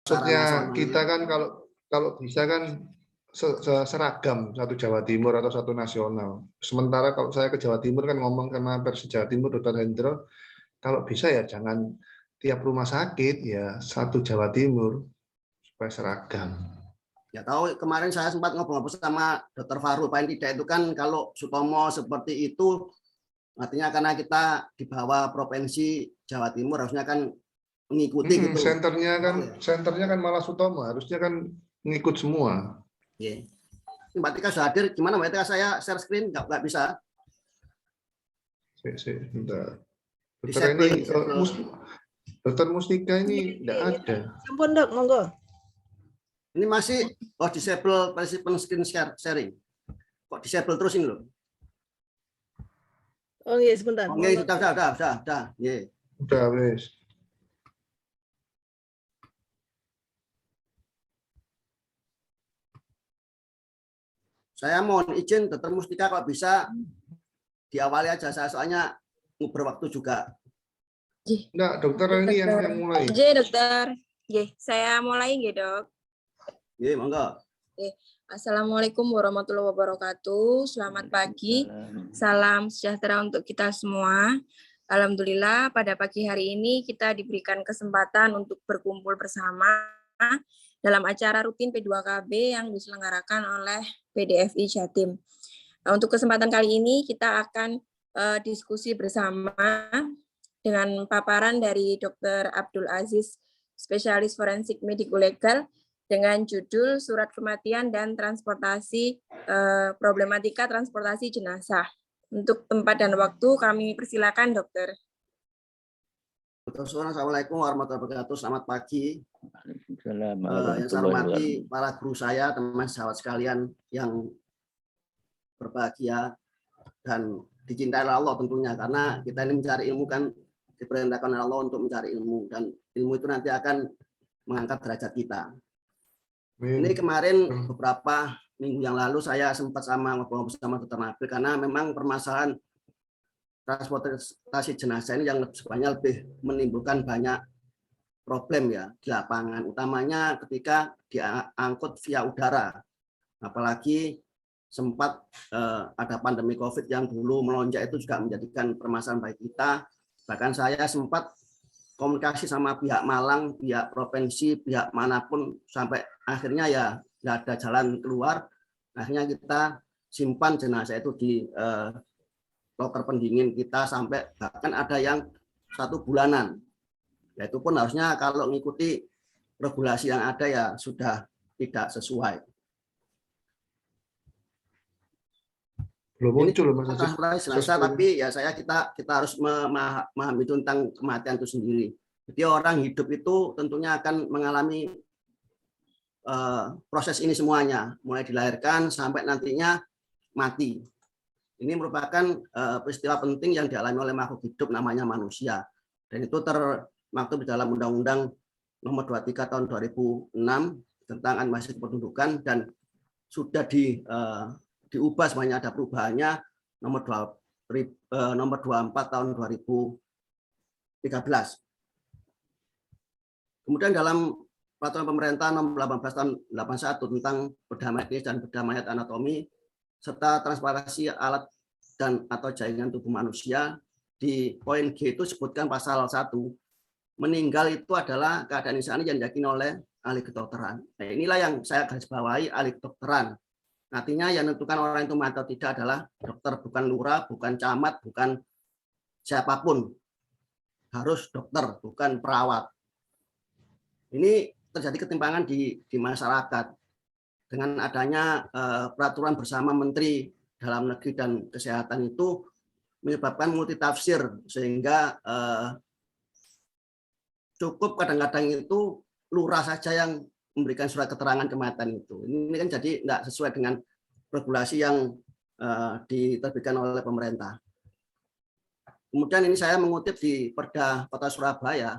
secara maksudnya nasional. kita kan kalau bisa kan seragam satu Jawa Timur atau satu nasional. Sementara kalau saya ke Jawa Timur kan ngomong sama Persi Jawa Timur Dr. Hendro, kalau bisa ya jangan tiap rumah sakit ya satu Jawa Timur supaya seragam. Ya tahu kemarin saya sempat ngobrol sama Dr. Fahrul, paling tidak itu kan kalau Sutomo seperti itu artinya karena kita di bawah provinsi Jawa Timur harusnya kan mengikuti gitu. Senternya kan malah Sutomo, harusnya kan ngikut semua. Yeah. Mbak Tika sudah hadir, gimana Mbak Tika, saya share screen nggak bisa? Bentar. Dokter Mustika ini nggak ada. Ampun dok, monggo. Ini masih disable participant screen sharing. Kok disable terus ini loh? Oh iya sebentar. Oh iya, sudah. Yeah. Udah wes. Saya mohon izin Dokter Mustika kalau bisa diawali aja, saya soalnya berwaktu juga. Enggak, dokter ini yang mulai. Dokter. Saya mulai nggih, Dok. Iya, monggo. Assalamualaikum warahmatullahi wabarakatuh. Selamat pagi. Salam sejahtera untuk kita semua. Alhamdulillah pada pagi hari ini kita diberikan kesempatan untuk berkumpul bersama dalam acara rutin P2KB yang diselenggarakan oleh PDFI Jatim. Nah, untuk kesempatan kali ini kita akan diskusi bersama dengan paparan dari Dr. Abdul Aziz, spesialis forensik mediko-legal, dengan judul Surat Kematian dan Transportasi Problematika Transportasi Jenazah. Untuk tempat dan waktu kami persilakan, Dokter. Assalamualaikum warahmatullahi wabarakatuh. Selamat pagi. Yang saya hormati para guru saya, teman sahabat sekalian yang berbahagia dan dicintai oleh Allah tentunya, karena kita ini mencari ilmu kan diperintahkan oleh Allah untuk mencari ilmu, dan ilmu itu nanti akan mengangkat derajat kita. Ini kemarin beberapa minggu yang lalu saya sempat ngobrol bersama Dr. Nabil, karena memang permasalahan transportasi jenazah ini yang sebenarnya lebih menimbulkan banyak problem ya di lapangan, utamanya ketika diangkut via udara. Apalagi sempat ada pandemi COVID yang dulu melonjak, itu juga menjadikan permasalahan bagi kita. Bahkan saya sempat komunikasi sama pihak Malang, pihak provinsi, pihak manapun, sampai akhirnya ya nggak ada jalan keluar. Akhirnya kita simpan jenazah itu di loker pendingin kita sampai bahkan ada yang 1 bulanan. Ya, itu pun harusnya kalau mengikuti regulasi yang ada ya sudah tidak sesuai. Belum muncul Mas jenazah, tapi ya kita harus memahami tentang kematian itu sendiri. Jadi orang hidup itu tentunya akan mengalami proses ini semuanya, mulai dilahirkan sampai nantinya mati. Ini merupakan peristiwa penting yang dialami oleh makhluk hidup namanya manusia, dan itu termaktub di dalam Undang-Undang Nomor 23 Tahun 2006 tentang Administrasi Kependudukan, dan sudah diubah semuanya, ada perubahannya nomor 24 tahun 2013. Kemudian dalam peraturan pemerintah nomor 18 tahun 81 tentang bedah medis dan bedah mayat anatomi serta transplantasi alat dan atau jaringan tubuh manusia, di poin G itu sebutkan pasal 1, meninggal itu adalah keadaan insani yang diyakini oleh ahli kedokteran. Nah, inilah yang saya garis bawahi, ahli kedokteran. Artinya yang menentukan orang itu mati atau tidak adalah dokter, bukan lurah, bukan camat, bukan siapapun. Harus dokter, bukan perawat. Ini terjadi ketimpangan di masyarakat. Dengan adanya peraturan bersama Menteri Dalam Negeri dan Kesehatan itu menyebabkan multitafsir, sehingga cukup kadang-kadang itu lurah saja yang memberikan surat keterangan kematian itu. Ini kan jadi tidak sesuai dengan regulasi yang diterbitkan oleh pemerintah. Kemudian ini saya mengutip di Perda Kota Surabaya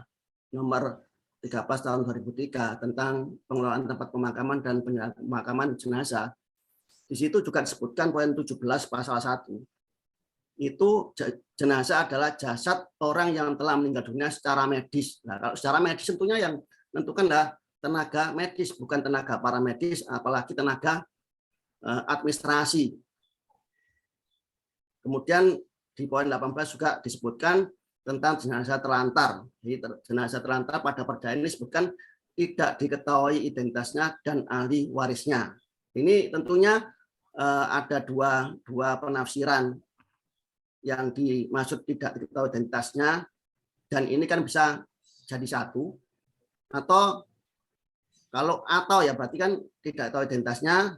nomor 13 tahun 2003 tentang pengelolaan tempat pemakaman dan pemakaman jenazah. Di situ juga disebutkan poin 17 pasal 1. Itu jenazah adalah jasad orang yang telah meninggal dunia secara medis. Nah, kalau secara medis tentunya yang menentukanlah tenaga medis, bukan tenaga paramedis, apalagi tenaga administrasi. Kemudian di poin 18 juga disebutkan tentang jenazah terlantar. Jadi jenazah terlantar pada perda ini disebutkan tidak diketahui identitasnya dan ahli warisnya. Ini tentunya ada dua penafsiran yang dimaksud tidak diketahui identitasnya, dan ini kan bisa jadi satu, atau ya berarti kan tidak tahu identitasnya,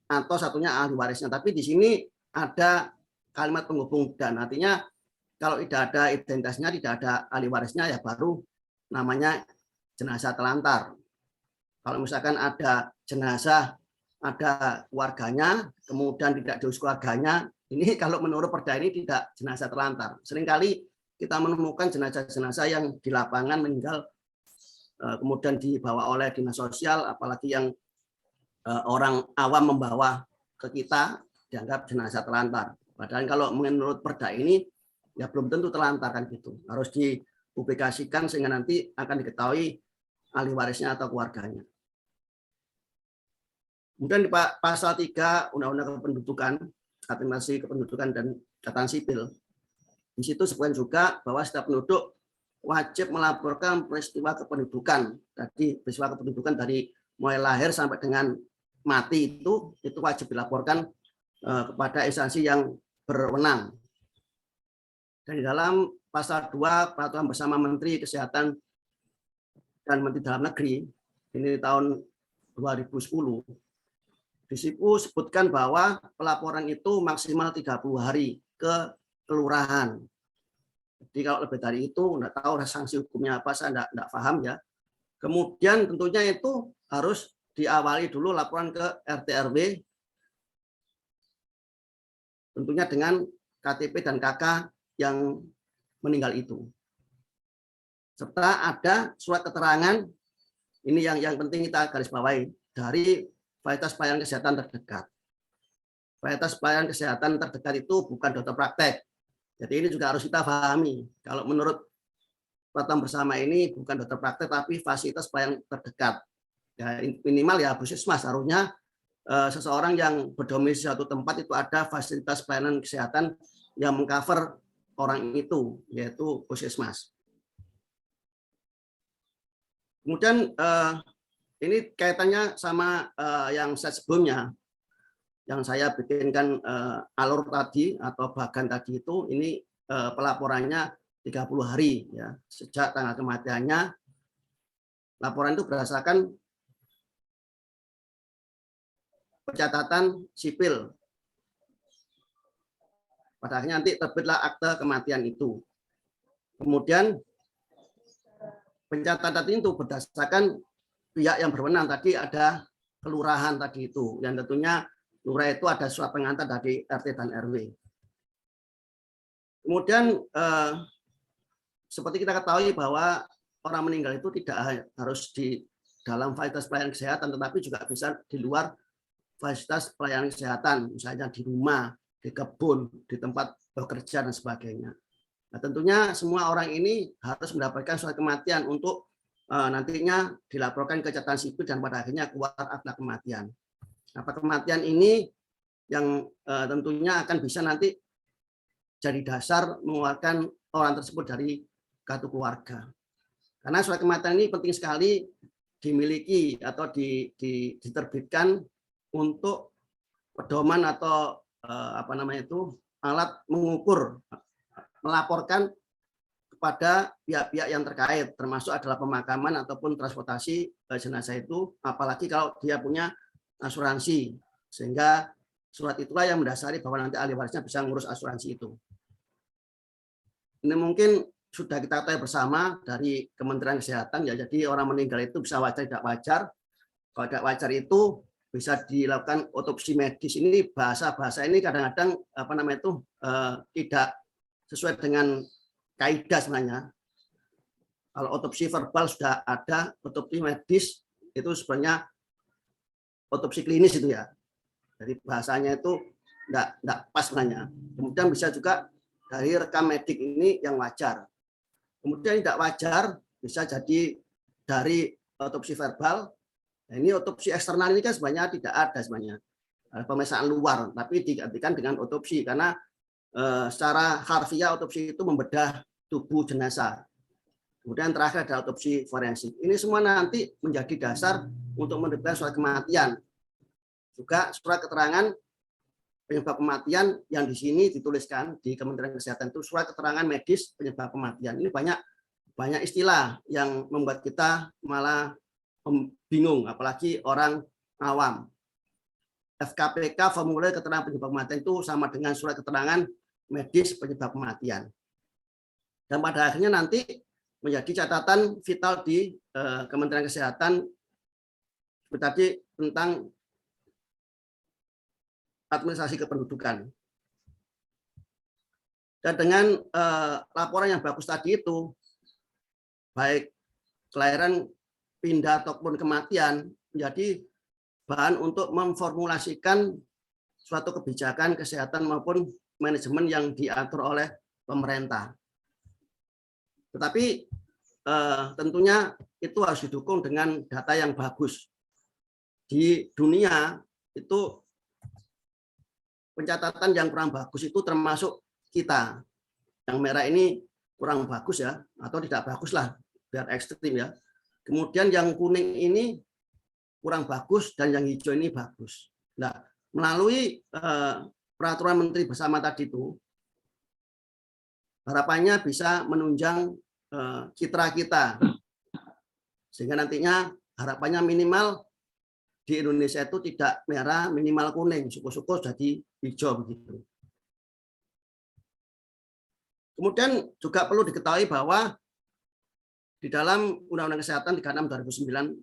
atau satunya ahli warisnya. Tapi di sini ada kalimat penghubung dan, artinya kalau tidak ada identitasnya, tidak ada ahli warisnya, ya baru namanya jenazah telantar. Kalau misalkan ada jenazah, ada keluarganya, kemudian tidak diurus keluarganya, ini kalau menurut perda ini tidak jenazah telantar. Seringkali kita menemukan jenazah-jenazah yang di lapangan meninggal, kemudian dibawa oleh dinas sosial, apalagi yang orang awam membawa ke kita, dianggap jenazah telantar. Padahal kalau menurut perda ini ya belum tentu telantar kan gitu. Harus dipublikasikan sehingga nanti akan diketahui ahli warisnya atau keluarganya. Kemudian di pasal 3 Undang-Undang Kependudukan, Administrasi Kependudukan dan Catatan Sipil, di situ disebutkan juga bahwa setiap penduduk wajib melaporkan peristiwa kependudukan. Tadi peristiwa kependudukan dari mulai lahir sampai dengan mati itu wajib dilaporkan kepada instansi yang berwenang. Dan di dalam pasal 2 Peraturan Bersama Menteri Kesehatan dan Menteri Dalam Negeri ini tahun 2010, di situ sebutkan bahwa pelaporan itu maksimal 30 hari ke kelurahan. Jadi kalau lebih dari itu, enggak tahu sanksi hukumnya apa, saya enggak paham ya. Kemudian tentunya itu harus diawali dulu laporan ke RT RW, tentunya dengan KTP dan KK yang meninggal itu. Serta ada surat keterangan, ini yang penting kita garis bawahi, dari fasilitas pelayanan kesehatan terdekat. Fasilitas pelayanan kesehatan terdekat itu bukan dokter praktek. Jadi ini juga harus kita pahami. Kalau menurut peraturan bersama ini bukan dokter praktek, tapi fasilitas pelayanan terdekat. Ya, minimal ya puskesmas, harusnya seseorang yang berdomisili suatu tempat itu ada fasilitas pelayanan kesehatan yang mengcover orang itu, yaitu puskesmas. Kemudian ini kaitannya sama yang saya sebelumnya, yang saya bikinkan alur tadi atau bagan tadi itu, ini pelaporannya 30 hari ya sejak tanggal kematiannya. Laporan itu berdasarkan pencatatan sipil. Pada akhirnya nanti terbitlah akte kematian itu. Kemudian pencatatan itu berdasarkan pihak yang berwenang. Tadi ada kelurahan tadi itu, yang tentunya lurah itu ada surat pengantar dari RT dan RW. Kemudian seperti kita ketahui bahwa orang meninggal itu tidak harus di dalam fasilitas pelayanan kesehatan, tetapi juga bisa di luar fasilitas pelayanan kesehatan, misalnya di rumah, di kebun, di tempat bekerja dan sebagainya. Nah, tentunya semua orang ini harus mendapatkan surat kematian untuk nantinya dilaporkan ke catatan sipil dan pada akhirnya keluar akta kematian. Akta kematian ini yang tentunya akan bisa nanti jadi dasar mengeluarkan orang tersebut dari kartu keluarga. Karena surat kematian ini penting sekali dimiliki atau diterbitkan untuk pedoman atau alat mengukur, melaporkan kepada pihak-pihak yang terkait, termasuk adalah pemakaman ataupun transportasi jenazah itu, apalagi kalau dia punya asuransi, sehingga surat itulah yang mendasari bahwa nanti ahli warisnya bisa mengurus asuransi itu. Ini mungkin sudah kita ketahui bersama dari Kementerian Kesehatan ya, jadi orang meninggal itu bisa wajar tidak wajar. Kalau tidak wajar itu bisa dilakukan otopsi medis. Ini bahasa ini kadang-kadang tidak sesuai dengan kaidah sebenarnya. Kalau otopsi verbal sudah ada, otopsi medis itu sebenarnya otopsi klinis itu ya. Jadi bahasanya itu enggak pas sebenarnya. Kemudian bisa juga dari rekam medik ini yang wajar. Kemudian tidak wajar bisa jadi dari otopsi verbal. Nah, ini otopsi eksternal ini kan sebenarnya tidak ada sebenarnya pemeriksaan luar, tapi digantikan dengan otopsi karena secara harfiah otopsi itu membedah tubuh jenazah. Kemudian terakhir ada otopsi forensik. Ini semua nanti menjadi dasar untuk menerbitkan surat kematian. Juga surat keterangan penyebab kematian yang di sini dituliskan di Kementerian Kesehatan itu surat keterangan medis penyebab kematian. Ini banyak istilah yang membuat kita malah bingung, apalagi orang awam. FKPK formulir keterangan penyebab kematian itu sama dengan surat keterangan medis penyebab kematian. Dan pada akhirnya nanti menjadi catatan vital di Kementerian Kesehatan seperti tadi tentang administrasi kependudukan. Dan dengan laporan yang bagus tadi itu, baik kelahiran, pindah ataupun kematian, menjadi bahan untuk memformulasikan suatu kebijakan kesehatan maupun manajemen yang diatur oleh pemerintah. Tetapi tentunya itu harus didukung dengan data yang bagus. Di dunia itu pencatatan yang kurang bagus itu termasuk kita. Yang merah ini kurang bagus ya, atau tidak bagus lah, biar ekstrim ya. Kemudian yang kuning ini kurang bagus dan yang hijau ini bagus. Nah, melalui peraturan menteri bersama tadi itu, harapannya bisa menunjang citra kita, sehingga nantinya harapannya minimal di Indonesia itu tidak merah, minimal kuning, syukur-syukur jadi hijau begitu. Kemudian juga perlu diketahui bahwa di dalam Undang-Undang Kesehatan 36 2009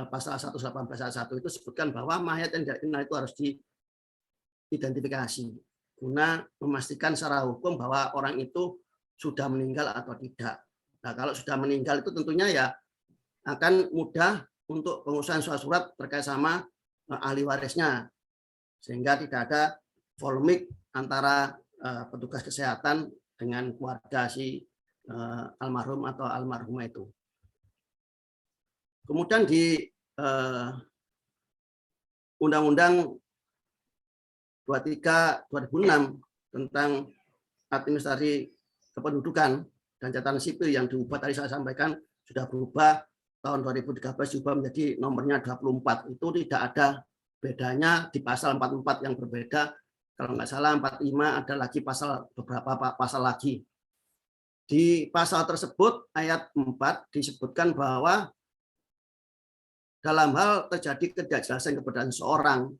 pasal 118 ayat 1 itu disebutkan bahwa mayat yang tidak dikenal itu harus diidentifikasi guna memastikan secara hukum bahwa orang itu sudah meninggal atau tidak. Nah, kalau sudah meninggal itu tentunya ya akan mudah untuk pengurusan surat-surat terkait sama ahli warisnya, sehingga tidak ada polemik antara petugas kesehatan dengan keluarga si almarhum atau almarhumah itu. Kemudian di Undang-Undang 23 2006 tentang administrasi kependudukan dan catatan sipil yang diubah tadi saya sampaikan sudah berubah tahun 2013 diubah menjadi nomornya 24. Itu tidak ada bedanya di pasal 44 yang berbeda. Kalau nggak salah 45 ada lagi beberapa pasal lagi. Di pasal tersebut ayat 4 disebutkan bahwa dalam hal terjadi ketidakjelasan keberadaan seorang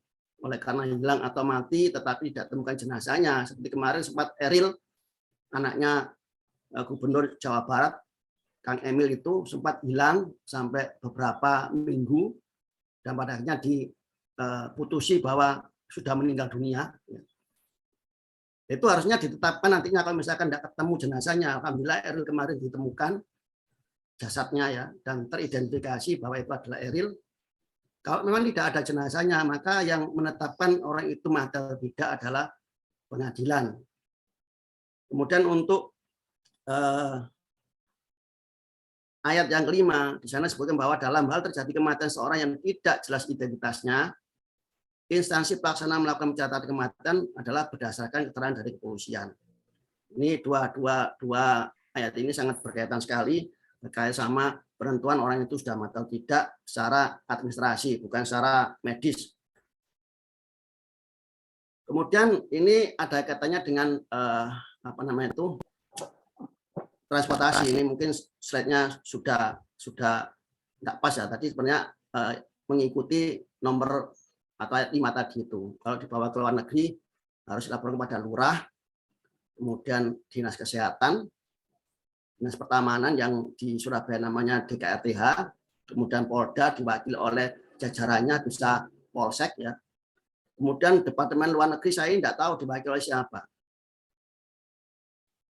oleh karena hilang atau mati tetapi tidak temukan jenazahnya, seperti kemarin sempat Eril, anaknya Gubernur Jawa Barat, Kang Emil itu sempat hilang sampai beberapa minggu dan pada akhirnya diputusi bahwa sudah meninggal dunia. Itu harusnya ditetapkan nantinya kalau misalkan tidak ketemu jenazahnya. Alhamdulillah Eril kemarin ditemukan jasadnya ya dan teridentifikasi bahwa itu adalah Eril. Kalau memang tidak ada jenazahnya, maka yang menetapkan orang itu mati atau tidak adalah pengadilan. Kemudian untuk ayat yang kelima, di sana disebutkan bahwa dalam hal terjadi kematian seorang yang tidak jelas identitasnya, instansi pelaksana melakukan pencatatan kematian adalah berdasarkan keterangan dari kepolisian. Ini dua ayat ini sangat berkaitan sekali terkait sama penentuan orang itu sudah mati atau tidak secara administrasi, bukan secara medis. Kemudian ini ada kaitannya dengan transportasi. Ini mungkin slide-nya sudah tidak pas ya. Tadi sebenarnya mengikuti nomor atau ayat 5 tadi itu. Kalau dibawa ke luar negeri harus dilaporkan kepada lurah, kemudian dinas kesehatan, dinas pertamanan yang di Surabaya namanya DKRTH, kemudian Polda diwakili oleh jajarannya bisa Polsek ya. Kemudian Departemen Luar Negeri saya tidak tahu diwakili oleh siapa.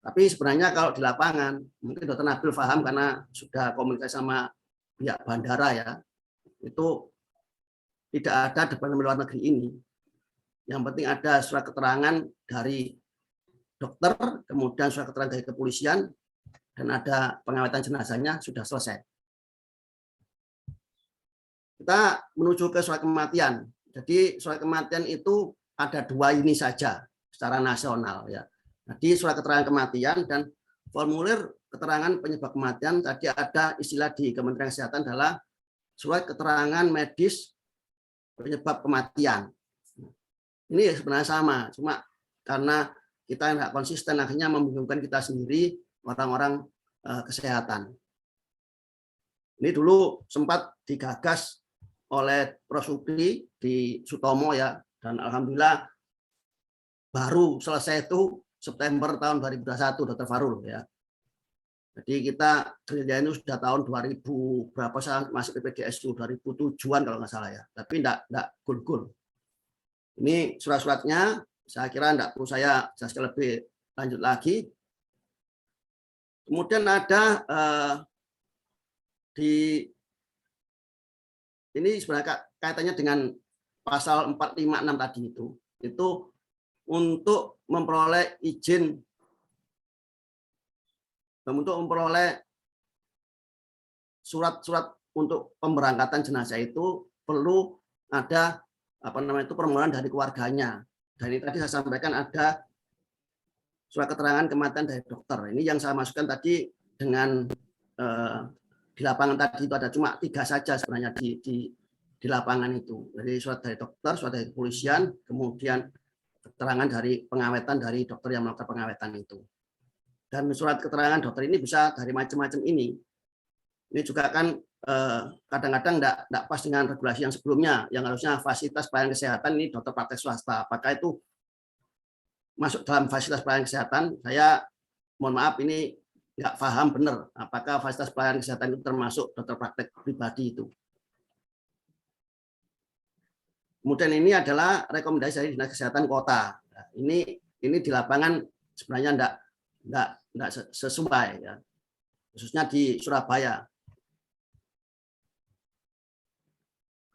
Tapi sebenarnya kalau di lapangan, mungkin Dr. Nabil paham karena sudah komunikasi sama pihak bandara ya, itu tidak ada Departemen Luar Negeri ini. Yang penting ada surat keterangan dari dokter, kemudian surat keterangan dari kepolisian, dan ada pengawetan jenazahnya sudah selesai. kita menuju ke surat kematian. Jadi surat kematian itu ada 2 ini saja secara nasional ya. Jadi surat keterangan kematian dan formulir keterangan penyebab kematian. Tadi ada istilah di Kementerian Kesehatan adalah surat keterangan medis penyebab kematian. Ini sebenarnya sama, cuma karena kita nggak konsisten akhirnya membingungkan kita sendiri, orang-orang kesehatan. Ini dulu sempat digagas oleh Prof. Sukri di Sutomo ya, dan alhamdulillah baru selesai itu September tahun 2021, Dr. Farul ya. Jadi kita kerjanya itu sudah tahun 2000 berapa saya masuk PPDSU 2007-an kalau nggak salah ya, tapi enggak gul-gul. Ini surat-suratnya, saya kira enggak perlu saya jelaskan lebih lanjut lagi. Kemudian ada ini sebenarnya kaitannya dengan pasal 456 tadi itu untuk memperoleh izin, untuk memperoleh surat-surat untuk pemberangkatan jenazah itu perlu ada permohonan dari keluarganya. Dan ini tadi saya sampaikan ada surat keterangan kematian dari dokter. Ini yang saya masukkan tadi dengan di lapangan tadi itu ada cuma 3 saja sebenarnya di lapangan itu. Jadi surat dari dokter, surat dari kepolisian, kemudian keterangan dari pengawetan dari dokter yang melakukan pengawetan itu. Dan surat keterangan dokter ini bisa dari macam-macam ini. Ini juga kan kadang-kadang enggak pas dengan regulasi yang sebelumnya, yang harusnya fasilitas pelayanan kesehatan ini dokter praktek swasta. Apakah itu masuk dalam fasilitas pelayanan kesehatan? Saya mohon maaf ini nggak paham benar apakah fasilitas pelayanan kesehatan itu termasuk dokter praktek pribadi itu. Kemudian ini adalah rekomendasi dari Dinas Kesehatan Kota. Nah, ini di lapangan sebenarnya enggak sesuai ya. Khususnya di Surabaya.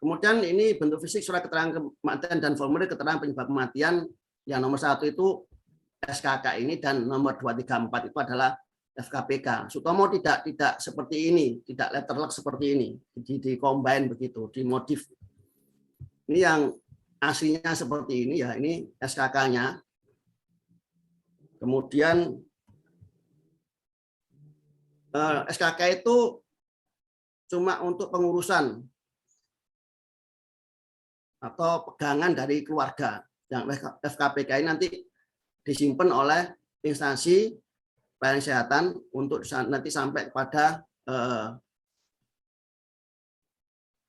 Kemudian ini bentuk fisik surat keterangan kematian dan formulir keterangan penyebab kematian yang nomor 1 itu SKK ini dan nomor 234 itu adalah FKPK. Sutomo tidak seperti ini, tidak letterlock seperti ini, di combine begitu, dimodif. Ini yang aslinya seperti ini ya, ini SKK-nya. Kemudian SKK itu cuma untuk pengurusan atau pegangan dari keluarga. Yang FKPK ini nanti disimpan oleh instansi pelayanan kesehatan untuk nanti sampai kepada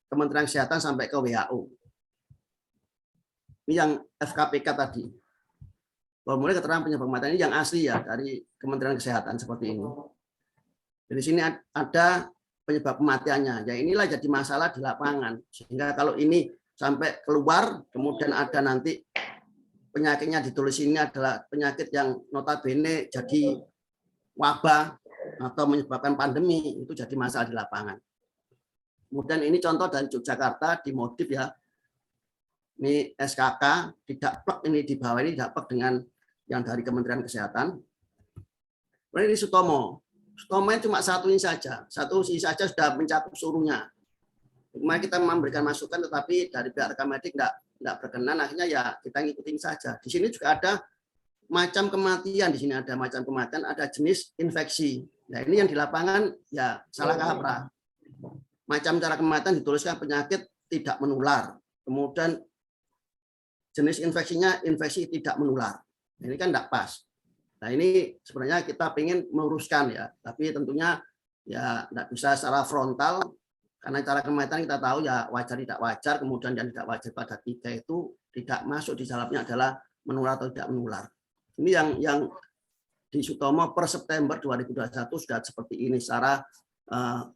Kementerian Kesehatan sampai ke WHO. Ini yang FKPK tadi. Formulir keterangan penyebab kematian ini yang asli ya dari Kementerian Kesehatan seperti ini. Jadi sini ada penyebab kematiannya. Ya inilah jadi masalah di lapangan. Sehingga kalau ini sampai keluar, kemudian ada nanti penyakitnya ditulis ini adalah penyakit yang notabene jadi wabah atau menyebabkan pandemi, itu jadi masalah di lapangan. Kemudian ini contoh dari Yogyakarta dimodif ya. Ini SKK tidak plek, ini di bawah ini tidak plek dengan yang dari Kementerian Kesehatan. Kemudian ini Sutomo. Sutomo cuma satu ini saja sudah mencakup seluruhnya. Kemarin kita memberikan masukan tetapi dari pihak rekam medik tidak berkenan, akhirnya ya kita ngikutin saja. Di sini juga ada macam kematian, di sini ada macam kematian, ada jenis infeksi. Nah ini yang di lapangan ya salah kaprah. Macam cara kematian dituliskan penyakit tidak menular. Kemudian jenis infeksinya infeksi tidak menular. Ini kan tidak pas. Nah ini sebenarnya kita ingin meluruskan ya, tapi tentunya ya tidak bisa secara frontal karena cara kematian kita tahu ya wajar tidak wajar, kemudian yang tidak wajar pada 3 itu tidak masuk di dalamnya adalah menular atau tidak menular. Ini yang di Sutomo per September 2021 sudah seperti ini secara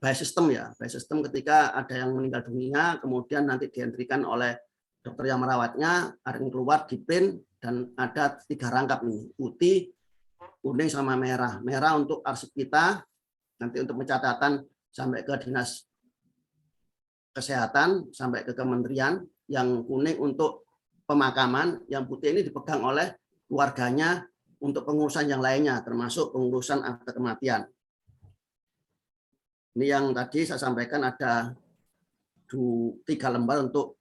by system ya, by system ketika ada yang meninggal dunia, kemudian nanti dientrikan oleh dokter yang merawatnya, ada yang keluar di print dan ada 3 rangkap ini, putih, kuning sama merah. Merah untuk arsip kita, nanti untuk pencatatan sampai ke dinas kesehatan, sampai ke kementerian, yang kuning untuk pemakaman, yang putih ini dipegang oleh keluarganya untuk pengurusan yang lainnya, termasuk pengurusan akte kematian. Ini yang tadi saya sampaikan ada 3 lembar untuk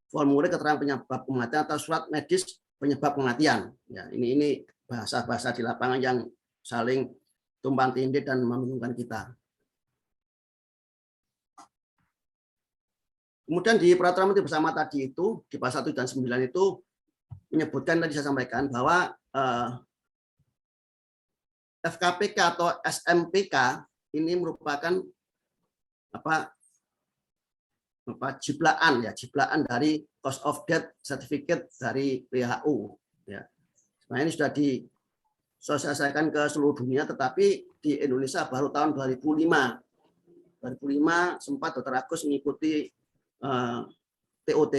formulir keterangan penyebab kematian atau surat medis penyebab kematian. Ya, ini bahasa-bahasa di lapangan yang saling tumpang tindih dan membingungkan kita. Kemudian di peraturan menteri bersama tadi itu di pasal 7 dan 9 itu menyebutkan, tadi saya sampaikan bahwa FKPK atau SMPK ini merupakan jiblaan dari cause of death certificate dari WHO. Ya. Nah, ini sudah disosialisasikan ke seluruh dunia, tetapi di Indonesia baru tahun 2005. 2005 sempat Dr. Agus mengikuti TOT,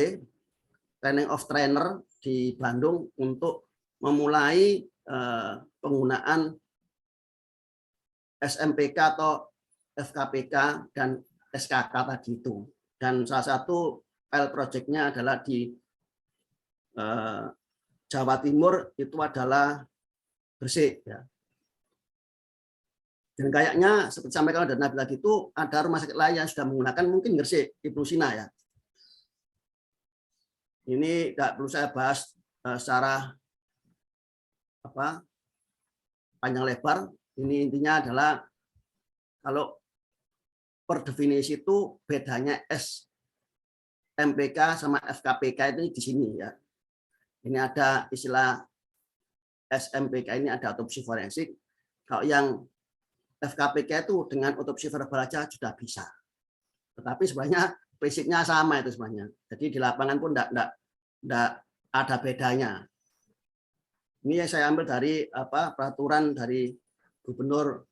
Training of Trainer di Bandung untuk memulai penggunaan SMPK atau FKPK dan SKK tadi itu. Dan salah satu pilot project-nya adalah di Jawa Timur, itu adalah Gresik. Ya. Dan kayaknya seperti sampaikan oleh Nabi tadi itu ada rumah sakit lain yang sudah menggunakan, mungkin Gresik, Ibnu Sina ya. Ini tidak perlu saya bahas secara panjang lebar. Ini intinya adalah kalau per definisi itu bedanya SMPK sama FKPK itu di sini ya. Ini ada istilah SMPK, ini ada otopsi forensik. Kalau yang FKPK itu dengan otopsi verbal aja sudah bisa. Tetapi sebenarnya prinsipnya sama itu sebenarnya. Jadi di lapangan pun tidak ada bedanya. Ini yang saya ambil dari peraturan dari Gubernur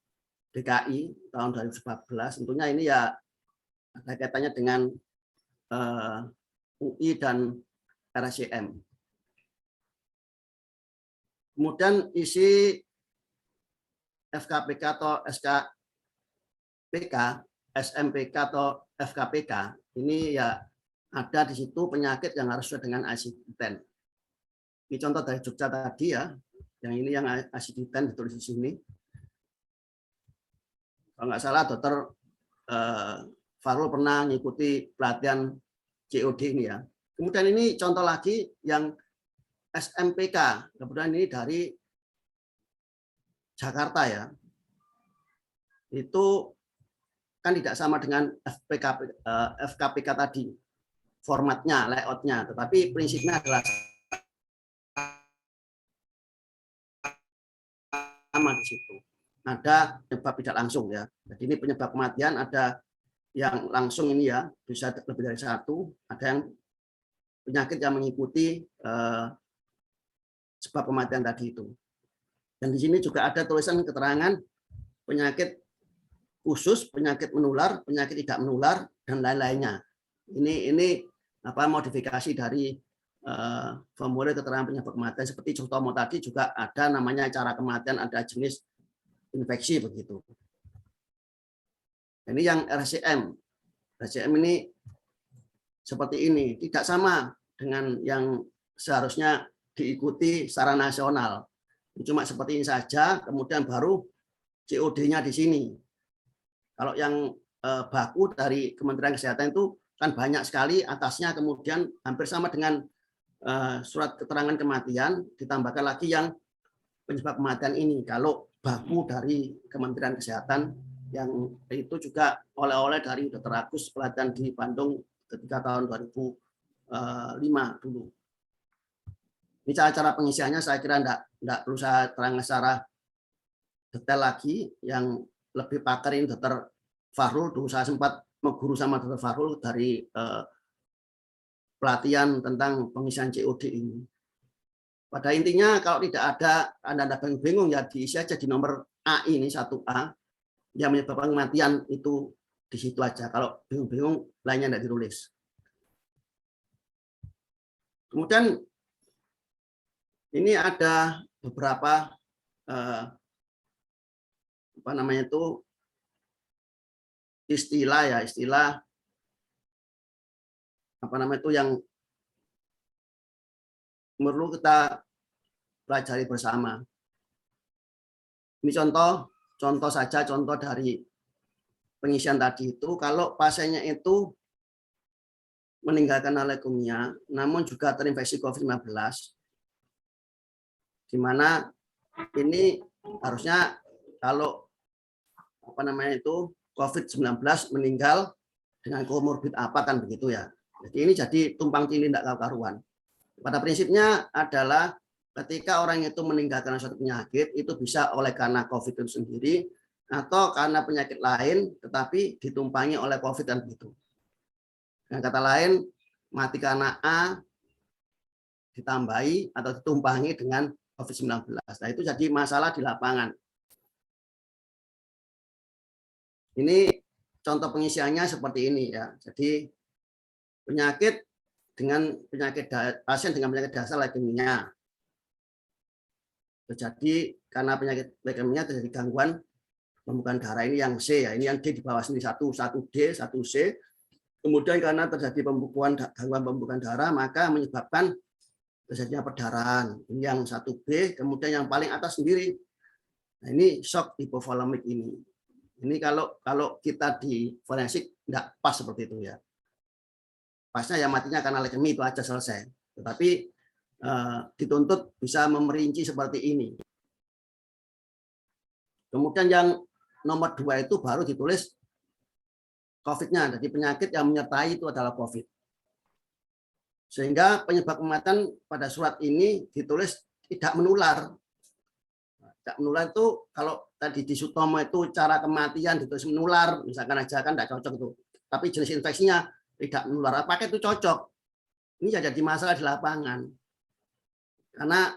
DKI tahun 2014. Tentunya ini ya ada kaitannya dengan UI dan RSCM. Kemudian isi FKPK atau SKPK, SMPK atau FKPK, ini ya ada di situ penyakit yang harus sesuai dengan ICD-10. Ini contoh dari Jogja tadi ya, yang ini yang ICD-10 ditulis di sini. Kalau nggak salah, Dokter Farul pernah mengikuti pelatihan COD ini ya. Kemudian ini contoh lagi yang SMPK, kemudian ini dari Jakarta ya. Itu kan tidak sama dengan FKPK tadi, formatnya, layoutnya, tetapi prinsipnya adalah sama di situ. Ada penyebab tidak langsung ya. Jadi ini penyebab kematian, ada yang langsung ini ya, bisa lebih dari satu, ada yang penyakit yang mengikuti sebab kematian tadi itu. Dan di sini juga ada tulisan keterangan penyakit khusus, penyakit menular, penyakit tidak menular, dan lain-lainnya. Ini modifikasi dari formulir keterangan penyebab kematian. Seperti contoh tadi juga ada namanya cara kematian, ada jenis infeksi begitu. Ini yang RCM. RCM ini seperti ini, tidak sama dengan yang seharusnya diikuti secara nasional. Cuma seperti ini saja, kemudian baru COD-nya di sini. Kalau yang baku dari Kementerian Kesehatan itu kan banyak sekali, atasnya kemudian hampir sama dengan surat keterangan kematian, ditambahkan lagi yang penyebab kematian ini. Kalau baku dari Kementerian Kesehatan, yang itu juga oleh-oleh dari Dr. Agus pelatihan di Bandung ketika tahun 2005 dulu. Ini cara-cara pengisiannya saya kira tidak perlu saya terangkan secara detail lagi. Yang lebih pakar ini Dr. Farul, dulu saya sempat mengguru sama Dr. Farul dari pelatihan tentang pengisian COD ini. Pada intinya kalau tidak ada Anda bingung ya diisi aja di nomor A ini 1A yang menyebabkan kematian itu di situ aja. Kalau bingung-bingung lainnya tidak ditulis. Kemudian ini ada beberapa istilah yang perlu kita pelajari bersama. Ini contoh saja, contoh dari pengisian tadi itu, kalau pasiennya itu meninggal karena leukemia, namun juga terinfeksi COVID-19, di mana ini harusnya kalau COVID-19 meninggal dengan komorbid apa kan begitu ya. Jadi ini jadi tumpang tindih tidak karuan. Pada prinsipnya adalah ketika orang itu meninggal karena suatu penyakit, itu bisa oleh karena COVID itu sendiri atau karena penyakit lain tetapi ditumpangi oleh COVID dan begitu. Dengan kata lain, mati karena A ditambahi atau ditumpangi dengan COVID-19. Nah, itu jadi masalah di lapangan. Ini contoh pengisiannya seperti ini ya. Jadi pasien dengan penyakit dasar leukemia. Terjadi karena penyakit leukemia terjadi gangguan pembukaan darah, ini yang C ya. Ini yang D di bawah sini 1D, 1C. Kemudian karena terjadi gangguan pembukaan darah maka menyebabkan terjadinya perdarahan. Ini yang 1B, kemudian yang paling atas sendiri. Nah, ini shock hipovolemic ini. Ini kalau kita di forensik tidak pas seperti itu ya. Pasnya yang matinya karena leukemia itu aja selesai. Tetapi dituntut bisa memerinci seperti ini. Kemudian yang nomor 2 itu baru ditulis COVID-nya. Jadi penyakit yang menyertai itu adalah COVID. Sehingga penyebab kematian pada surat ini ditulis tidak menular. Tidak menular itu kalau tadi di Sutomo itu cara kematian ditulis menular, misalkan aja kan tidak cocok itu. Tapi jenis infeksinya tidak menular. Apakah itu cocok? Ini jadi masalah di lapangan. Karena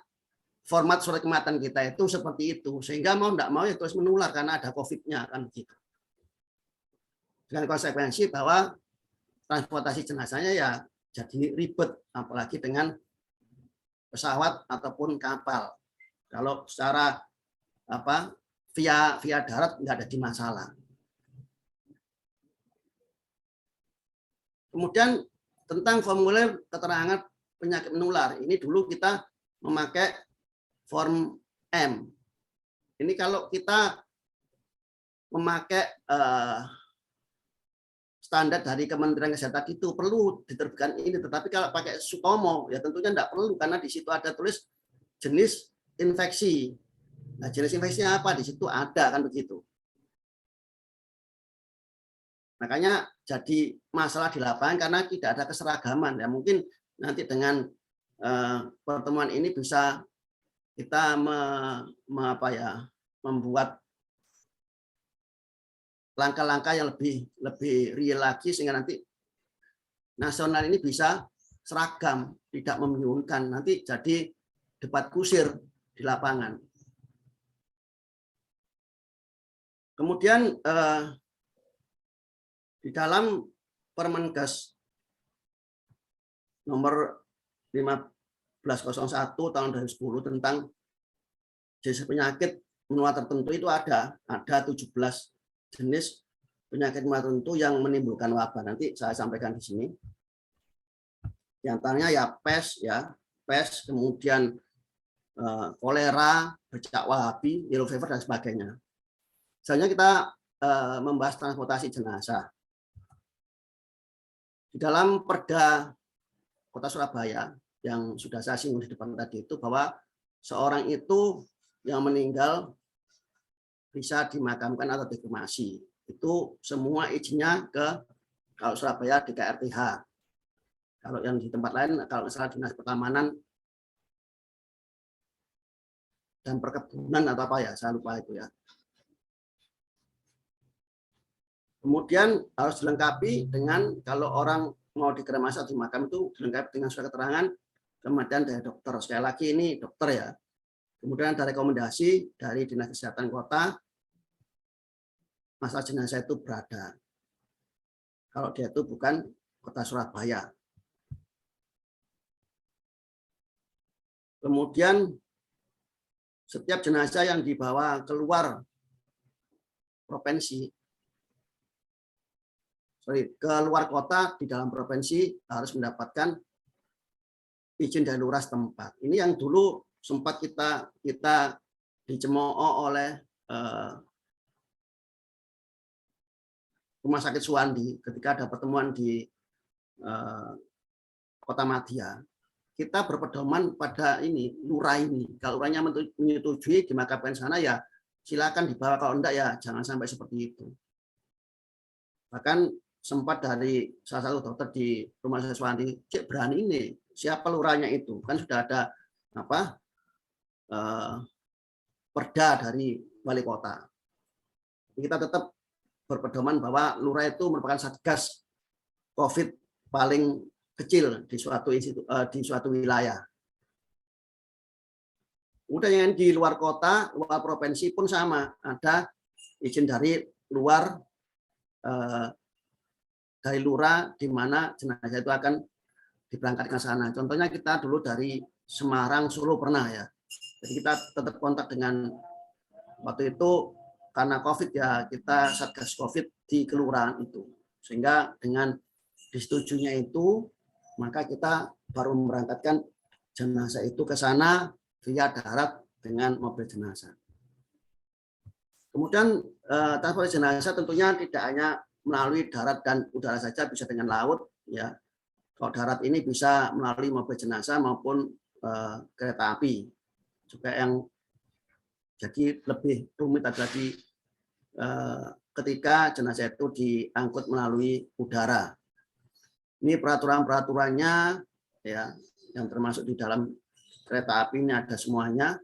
format surat kematian kita itu seperti itu. Sehingga mau tidak mau ya terus menular karena ada COVID-nya kan begitu. Dengan konsekuensi bahwa transportasi jenazahnya ya jadi ribet, apalagi dengan pesawat ataupun kapal. Kalau secara via darat nggak ada di masalah. Kemudian tentang formulir keterangan penyakit menular, ini dulu kita memakai form M. Ini kalau kita memakai standar dari Kementerian Kesehatan itu perlu diterbitkan ini, tetapi kalau pakai Sutomo ya tentunya tidak perlu karena di situ ada tulis jenis infeksi. Nah, jenis infeksinya apa? Di situ ada kan begitu. Makanya jadi masalah di lapangan karena tidak ada keseragaman. Ya mungkin nanti dengan pertemuan ini bisa kita membuat langkah-langkah yang lebih real lagi sehingga nanti nasional ini bisa seragam, tidak membingungkan. Nanti jadi debat kusir di lapangan. Kemudian di dalam Permenkes nomor 1501 tahun 2010 tentang jenis penyakit menular tertentu itu ada 17 jenis penyakit menular tertentu yang menimbulkan wabah. Nanti saya sampaikan di sini. Di antaranya ya pes, kemudian kolera, bercak wahabi, yellow fever dan sebagainya. Selanjutnya kita membahas transportasi jenazah. Di dalam Perda Kota Surabaya yang sudah saya singgung di depan tadi itu bahwa seorang itu yang meninggal bisa dimakamkan atau dikremasi. Itu semua izinnya kalau Surabaya di KRTH. Kalau yang di tempat lain, kalau misalnya Dinas Pertamanan dan Perkebunan atau apa ya, saya lupa itu ya. Kemudian harus dilengkapi dengan kalau orang mau dikremasi atau dimakam itu dilengkapi dengan surat keterangan kematian dari dokter. Sekali lagi ini dokter ya. Kemudian ada rekomendasi dari Dinas Kesehatan Kota, masa jenazah itu berada. Kalau dia itu bukan Kota Surabaya. Kemudian setiap jenazah yang dibawa keluar provinsi, keluar kota di dalam provinsi harus mendapatkan izin dari lurah setempat. Ini yang dulu sempat kita dicemooh oleh Rumah Sakit Suwandi ketika ada pertemuan di Kota Madya, kita berpedoman pada ini lurah ini. Kalau lurahnya menyetujui dimakamkan sana ya silakan dibawa, kalau enggak ya jangan sampai seperti itu. Bahkan sempat dari salah satu dokter di rumah sakit Suwanti, cek berani ini siapa lurahnya itu, kan sudah ada apa perda dari wali kota. Kita tetap berpedoman bahwa lurah itu merupakan satgas COVID paling kecil di suatu wilayah. Udah yang di luar kota, luar provinsi pun sama, ada izin dari luar dari lurah di mana jenazah itu akan diberangkatkan ke sana. Contohnya kita dulu dari Semarang, Solo pernah ya. Jadi kita tetap kontak dengan waktu itu karena COVID ya, kita satgas COVID di kelurahan itu. Sehingga dengan disetujunya itu maka kita baru memberangkatkan jenazah itu ke sana via darat dengan mobil jenazah. Kemudian transportasi jenazah tentunya tidak hanya melalui darat dan udara saja, bisa dengan laut ya. Kalau darat ini bisa melalui mobil jenazah maupun kereta api. Juga yang jadi lebih rumit adalah ketika jenazah itu diangkut melalui udara. Ini peraturan-peraturannya ya, yang termasuk di dalam kereta api ini ada semuanya.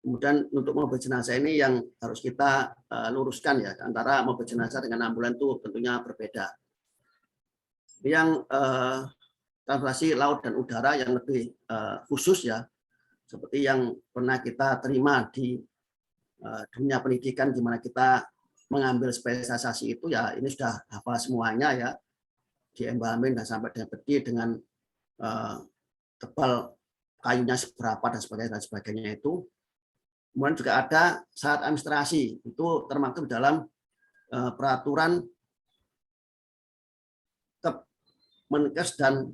Kemudian untuk mobil jenazah ini yang harus kita luruskan ya, antara mobil jenazah dengan ambulan itu tentunya berbeda. Yang transportasi laut dan udara yang lebih khusus ya, seperti yang pernah kita terima di dunia pendidikan, di mana kita mengambil spesialisasi itu ya, ini sudah hafal semuanya ya, di embalmin dan sampai dengan peti dengan tebal kayunya seberapa dan sebagainya itu. Kemudian juga ada syarat administrasi, itu termaktub dalam peraturan Kemenkes dan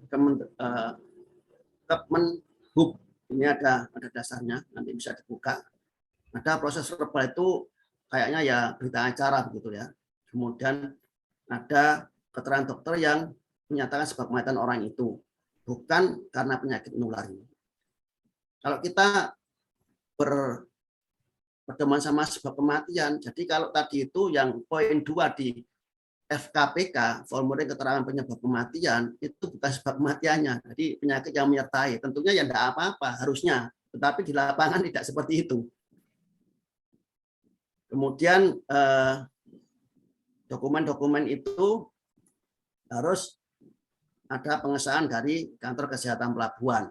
Kemenhub. Ini ada dasarnya, nanti bisa dibuka. Ada proses verbal itu kayaknya ya berita acara begitu ya. Kemudian ada keterangan dokter yang menyatakan sebab kematian orang itu bukan karena penyakit menular ini. Kalau kita berpedoman sama sebab kematian, jadi kalau tadi itu yang poin 2 di FKPK, formulir keterangan penyebab kematian, itu bukan sebab kematiannya, jadi penyakit yang menyertai. Tentunya ya tidak apa-apa harusnya, tetapi di lapangan tidak seperti itu. Kemudian dokumen-dokumen itu harus ada pengesahan dari kantor kesehatan pelabuhan.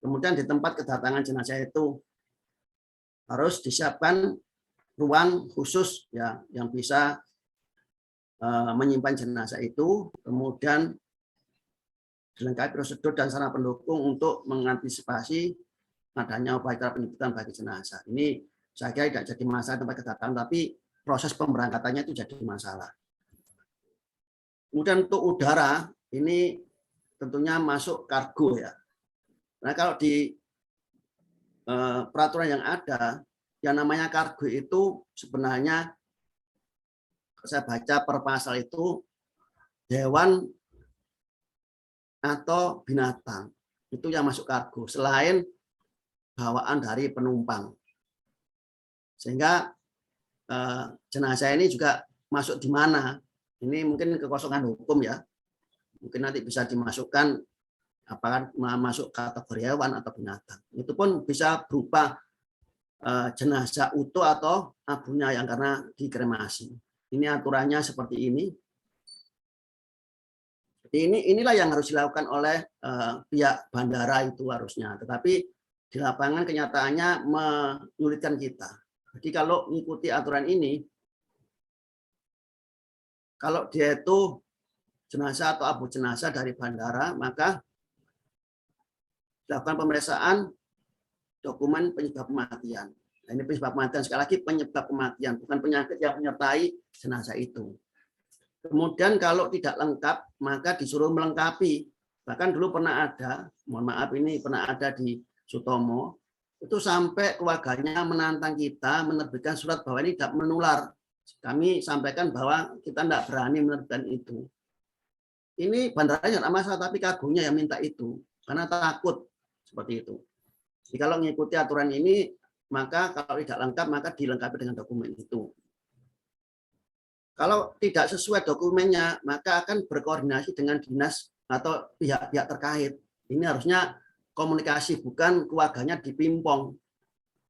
Kemudian di tempat kedatangan jenazah itu harus disiapkan ruang khusus ya yang bisa menyimpan jenazah itu. Kemudian dilengkapi prosedur dan sarana pendukung untuk mengantisipasi adanya upaya penyebutan bagi jenazah. Ini saya kira tidak jadi masalah tempat kedatangan, tapi proses pemberangkatannya itu jadi masalah. Kemudian untuk udara, ini tentunya masuk kargo ya. Nah kalau di peraturan yang ada, yang namanya kargo itu sebenarnya saya baca per pasal itu hewan atau binatang itu yang masuk kargo selain bawaan dari penumpang. Sehingga jenazah ini juga masuk di mana? Ini mungkin kekosongan hukum ya. Mungkin nanti bisa dimasukkan apakah masuk kategori hewan atau binatang. Itu pun bisa berupa jenazah utuh atau abunya yang karena dikremasi. Ini aturannya seperti ini. Inilah yang harus dilakukan oleh pihak bandara itu harusnya. Tetapi di lapangan kenyataannya menyulitkan kita. Jadi kalau mengikuti aturan ini, kalau dia itu jenazah atau abu jenazah dari bandara, maka dilakukan pemeriksaan dokumen penyebab kematian. Nah, ini penyebab kematian, sekali lagi penyebab kematian, bukan penyakit yang menyertai jenazah itu. Kemudian kalau tidak lengkap, maka disuruh melengkapi. Bahkan dulu pernah ada, mohon maaf ini pernah ada di Sutomo, itu sampai keluarganya menantang kita menerbitkan surat bahwa ini tidak menular. Kami sampaikan bahwa kita tidak berani menerbitkan itu. ini bandaranya nggak masalah, tapi kargonya yang minta itu karena takut seperti itu. Jadi kalau mengikuti aturan ini, maka kalau tidak lengkap maka dilengkapi dengan dokumen itu. Kalau tidak sesuai dokumennya, maka akan berkoordinasi dengan dinas atau pihak-pihak terkait. Ini harusnya komunikasi, bukan keluarganya dipimpong,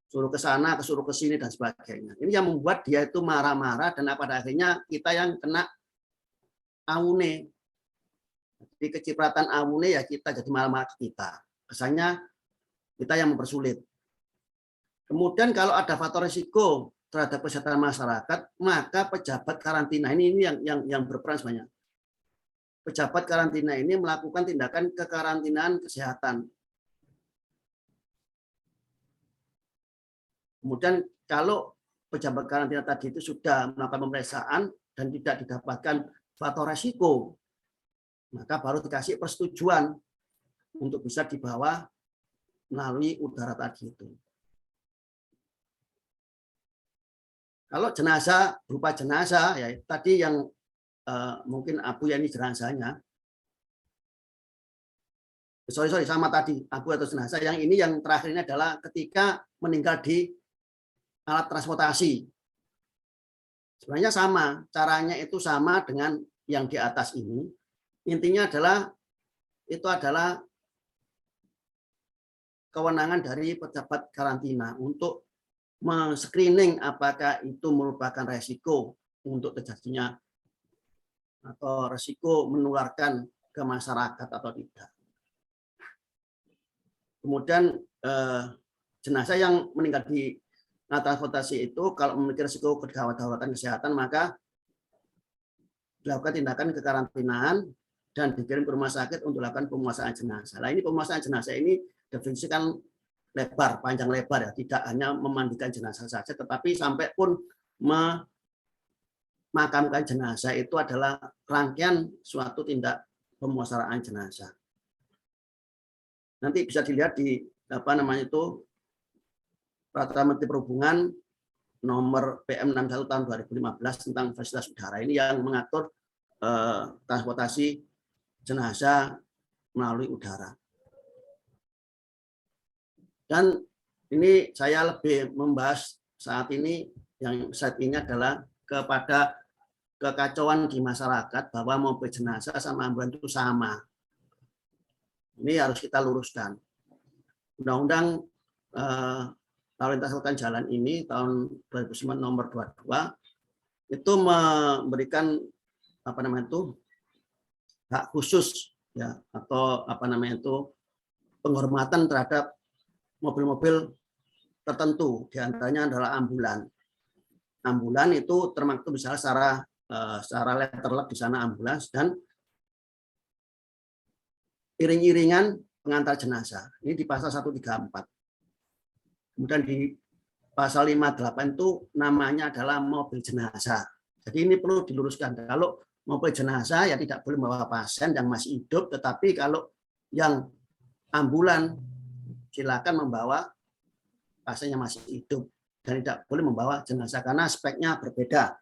suruh ke sana, suruh ke sini dan sebagainya. Ini yang membuat dia itu marah-marah dan pada akhirnya kita yang kena aune. Jadi kecipratan aune ya kita jadi marah-marah ke kita. Kesannya kita yang mempersulit. Kemudian kalau ada faktor risiko terhadap kesehatan masyarakat, maka pejabat karantina ini yang berperan sebenarnya. Pejabat karantina ini melakukan tindakan kekarantinaan kesehatan. Kemudian kalau pejabat karantina tadi itu sudah melakukan pemeriksaan dan tidak didapatkan faktor risiko, maka baru dikasih persetujuan untuk bisa dibawa melalui udara tadi itu. Kalau jenazah berupa jenazah, ya tadi yang mungkin Abu ya ini jenazahnya. Sorry, sama tadi Abu atau jenazah. Yang ini yang terakhir ini adalah ketika meninggal di alat transportasi. Sebenarnya sama, caranya itu sama dengan yang di atas ini. Intinya adalah itu adalah kewenangan dari pejabat karantina untuk men-screening apakah itu merupakan resiko untuk terjadinya atau resiko menularkan ke masyarakat atau tidak. Kemudian jenazah yang meninggal di transportasi itu kalau memiliki resiko kedaruratan kesehatan maka dilakukan tindakan kekarantinaan dan dikirim ke rumah sakit untuk dilakukan pemulasaan jenazah. Nah ini pemulasaan jenazah ini definisikan lebar, panjang lebar ya, tidak hanya memandikan jenazah saja, tetapi sampai pun memakamkan jenazah itu adalah rangkaian suatu tindak pemulasaan jenazah. Nanti bisa dilihat di Peraturan Menteri Perhubungan nomor PM 61 tahun 2015 tentang fasilitas udara ini yang mengatur transportasi jenazah melalui udara. Dan ini saya lebih membahas saat ini adalah kepada kekacauan di masyarakat bahwa mobil jenazah sama ambulan itu sama. Ini harus kita luruskan. Undang-Undang Lalu Lintas Angkutan Jalan ini tahun 2009 nomor 22 itu memberikan hak khusus ya atau penghormatan terhadap mobil-mobil tertentu, diantaranya adalah ambulan. Ambulan itu termaktub misalnya secara letterlek di sana ambulans dan iring-iringan pengantar jenazah. Ini di pasal 134. Kemudian di pasal 58 itu namanya adalah mobil jenazah. Jadi ini perlu diluruskan. Kalau mobil jenazah ya tidak boleh membawa pasien yang masih hidup, tetapi kalau yang ambulan silakan membawa pasien yang masih hidup dan tidak boleh membawa jenazah karena speknya berbeda.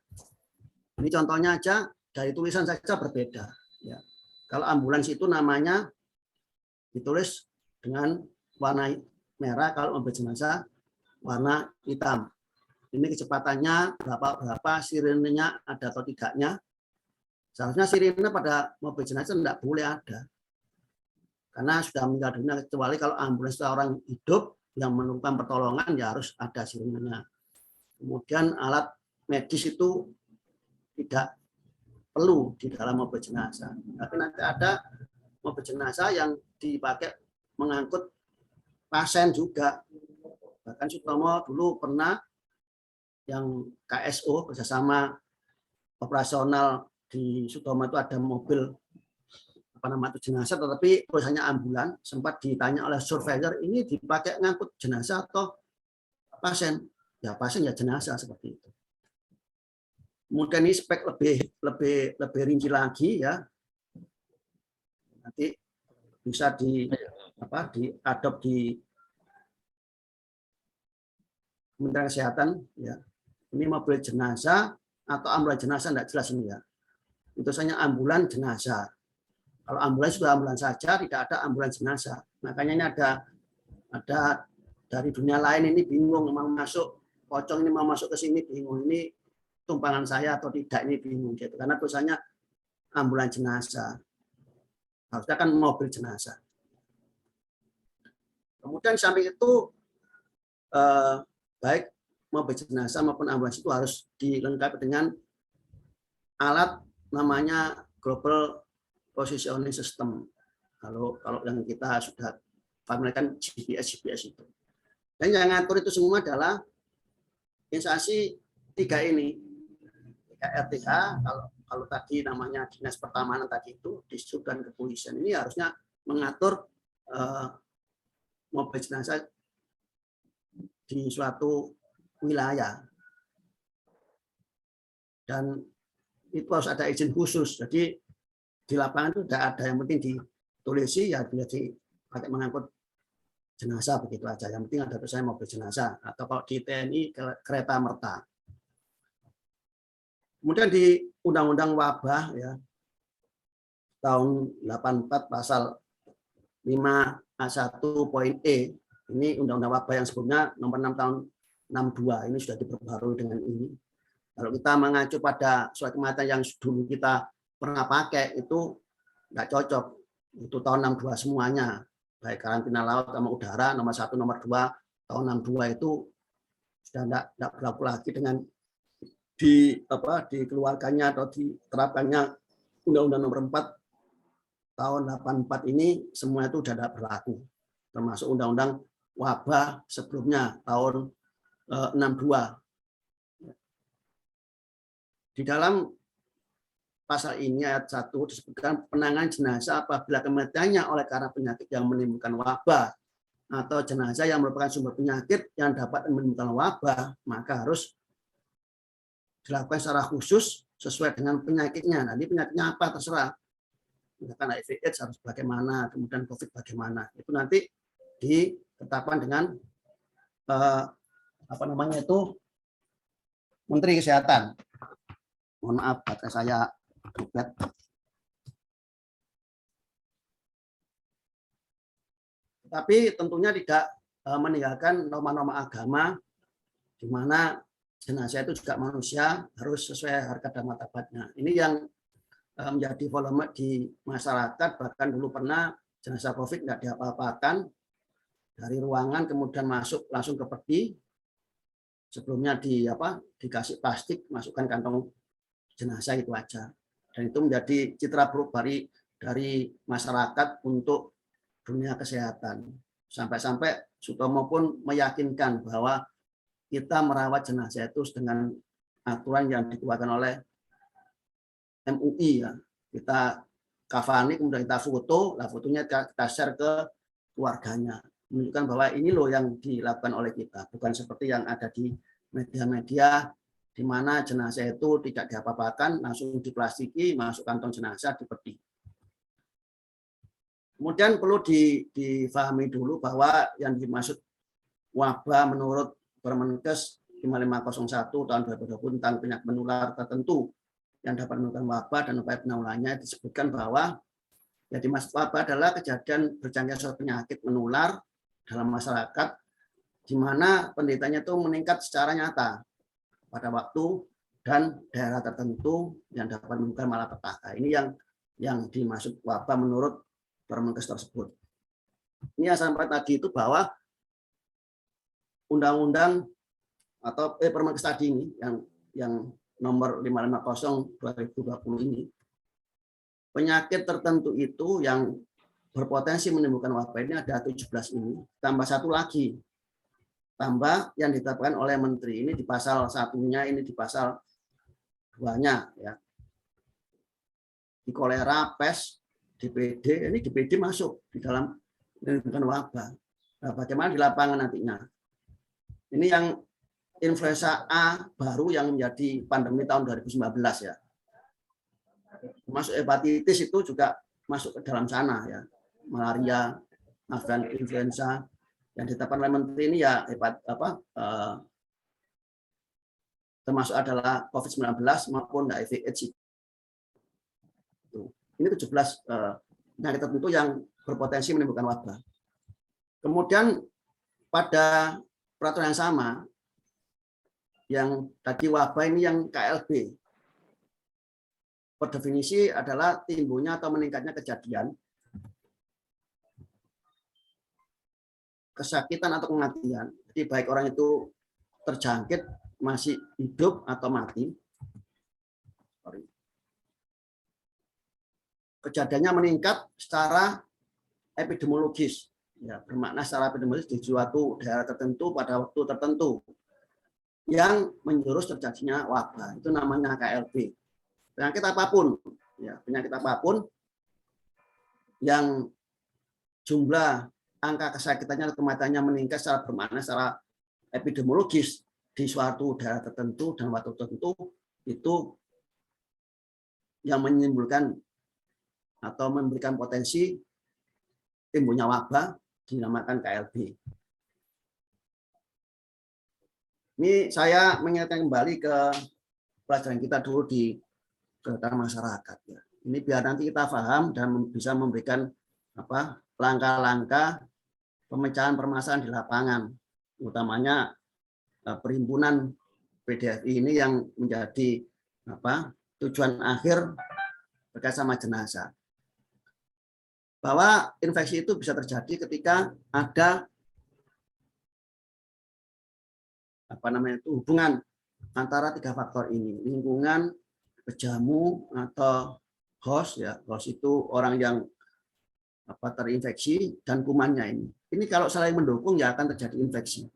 Ini contohnya aja dari tulisan saja berbeda. Ya. Kalau ambulans itu namanya ditulis dengan warna merah, kalau mobil jenazah warna hitam. Ini kecepatannya berapa, sirenenya ada atau tidaknya. Seharusnya sirene pada mobil jenazah tidak boleh ada. Karena sudah meninggal dunia, kecuali kalau ambulans orang hidup yang memerlukan pertolongan ya harus ada sirenenya. Kemudian alat medis itu tidak perlu di dalam mobil jenazah. Tapi nanti ada mobil jenazah yang dipakai mengangkut pasien juga. Bahkan Sutomo dulu pernah yang KSO kerjasama operasional di Sutomo itu ada mobil jenazah, tetapi tulisannya ambulan. Sempat ditanya oleh surveyor, ini dipakai ngangkut jenazah atau pasien? Ya pasien ya jenazah seperti itu. Kemudian ini spek lebih rinci lagi ya. Nanti bisa diadop di Kementerian Kesehatan ya. Ini mobil jenazah atau ambulan jenazah tidak jelas ini ya. Itu hanya ambulan jenazah. Kalau ambulans sudah ambulans saja, tidak ada ambulans jenazah. Makanya ini ada dari dunia lain ini bingung mau masuk, pocong ini mau masuk ke sini bingung, ini tumpangan saya atau tidak, ini bingung gitu. Karena tulisannya ambulans jenazah. Harusnya kan mobil jenazah. Kemudian samping itu baik mobil jenazah maupun ambulans itu harus dilengkapi dengan alat namanya Global Positioning System. Kalau yang kita sudah familiarkan GPS itu. Dan yang ngatur itu semua adalah instansi 3 ini. 3 RTK, kalau tadi namanya Dinas Pertamanan tadi itu, Dishub dan Kepolisian ini harusnya mengatur mobil jenazah di suatu wilayah. Dan itu harus ada izin khusus. Jadi di lapangan itu tidak ada, yang penting ditulisi ya bila dipakai mengangkut jenazah begitu aja. Yang penting ada tulisannya mobil jenazah, atau kalau di TNI kereta merta. Kemudian di Undang-Undang Wabah ya tahun 84 pasal 5A1.e, ini Undang-Undang Wabah yang sebelumnya nomor 6 tahun 62, ini sudah diperbarui dengan ini. Kalau kita mengacu pada surat kematian yang dulu kita pernah pakai itu nggak cocok. Itu tahun 62 semuanya, baik karantina laut sama udara nomor 1, nomor 2 tahun 62 itu sudah tidak berlaku lagi dengan dikeluarkannya atau diterapkannya Undang-Undang nomor 4 tahun 84 ini, semua itu sudah tidak berlaku, termasuk Undang-Undang Wabah sebelumnya tahun 62. Di dalam pasal ini ayat 1 disebutkan penanganan jenazah apabila kematiannya oleh karena penyakit yang menimbulkan wabah atau jenazah yang merupakan sumber penyakit yang dapat menimbulkan wabah, maka harus dilakukan secara khusus sesuai dengan penyakitnya. Nanti penyakitnya apa terserah. Misalkan HIV/AIDS harus bagaimana, kemudian COVID bagaimana. Itu nanti ditetapkan dengan Menteri Kesehatan. Mohon maaf, baterai saya dompet. Tapi tentunya tidak meninggalkan norma-norma agama, di mana jenazah itu juga manusia, harus sesuai harkat dan martabatnya. Ini yang menjadi volume di masyarakat. Bahkan dulu pernah jenazah COVID nggak diapa-apakan, dari ruangan kemudian masuk langsung ke peti. Sebelumnya dikasih plastik, masukkan kantong jenazah itu aja. Dan itu menjadi citra buruk dari masyarakat untuk dunia kesehatan. Sampai-sampai Sutomo pun meyakinkan bahwa kita merawat jenazah itu dengan aturan yang dikeluarkan oleh MUI ya. Kita kafani, kemudian kita foto, fotonya kita share ke keluarganya, menunjukkan bahwa ini loh yang dilakukan oleh kita, bukan seperti yang ada di media-media di mana jenazah itu tidak diapa-apakan, langsung diplastiki, masuk kantong jenazah, dipeti. Kemudian perlu difahami dulu bahwa yang dimaksud wabah menurut Permenkes 5501 tahun 2020 tentang penyakit menular tertentu yang dapat menimbulkan wabah dan upaya penanggulangannya, disebutkan bahwa yang dimaksud wabah adalah kejadian berjangkit suatu penyakit menular dalam masyarakat di mana penderitanya itu meningkat secara nyata pada waktu dan daerah tertentu yang dapat menimbulkan malapetaka. Ini yang dimaksud wabah menurut Permenkes tersebut. Ini yang sampai tadi itu bahwa undang-undang atau Permenkes tadi ini yang nomor 550/2020 ini, penyakit tertentu itu yang berpotensi menimbulkan wabah ini ada 17 ini, tambah satu lagi, tambah yang ditetapkan oleh menteri ini di pasal 1-nya, ini di pasal 2-nya ya. Di kolera, pes, DPD, ini DPD masuk di dalam menimbulkan wabah. Nah, bagaimana di lapangan nantinya? Ini yang influenza A baru yang menjadi pandemi tahun 2019 ya. Masuk hepatitis itu juga masuk ke dalam sana ya. Malaria, avian influenza yang ditetapkan oleh menteri ini ya termasuk adalah COVID-19 maupun HIV/AIDS. Ini 17 penyakit tertentu yang berpotensi menimbulkan wabah. Kemudian pada peraturan yang sama, yang tadi wabah ini yang KLB, per definisi adalah timbulnya atau meningkatnya kejadian, kesakitan atau kematian. Jadi baik orang itu terjangkit, masih hidup atau mati. Kejadiannya meningkat secara epidemiologis, ya, bermakna secara epidemiologis di suatu daerah tertentu pada waktu tertentu yang menjurus terjadinya wabah. Itu namanya KLB. Penyakit apapun, ya, penyakit apapun yang jumlah angka kesakitannya atau kematiannya meningkat secara bermakna secara epidemiologis di suatu daerah tertentu dan waktu tertentu, itu yang menimbulkan atau memberikan potensi timbulnya wabah dinamakan KLB. Ini saya mengingatkan kembali ke pelajaran kita dulu di kesehatan masyarakat. Ya. Ini biar nanti kita paham dan bisa memberikan langkah-langkah pemecahan permasalahan di lapangan, utamanya perhimpunan PDFI ini yang menjadi tujuan akhir terkait sama jenazah. Bahwa infeksi itu bisa terjadi ketika ada hubungan antara 3 faktor ini, lingkungan, pejamu atau host, ya, host itu orang yang terinfeksi, dan kumannya ini. Ini kalau saling mendukung ya akan terjadi infeksi.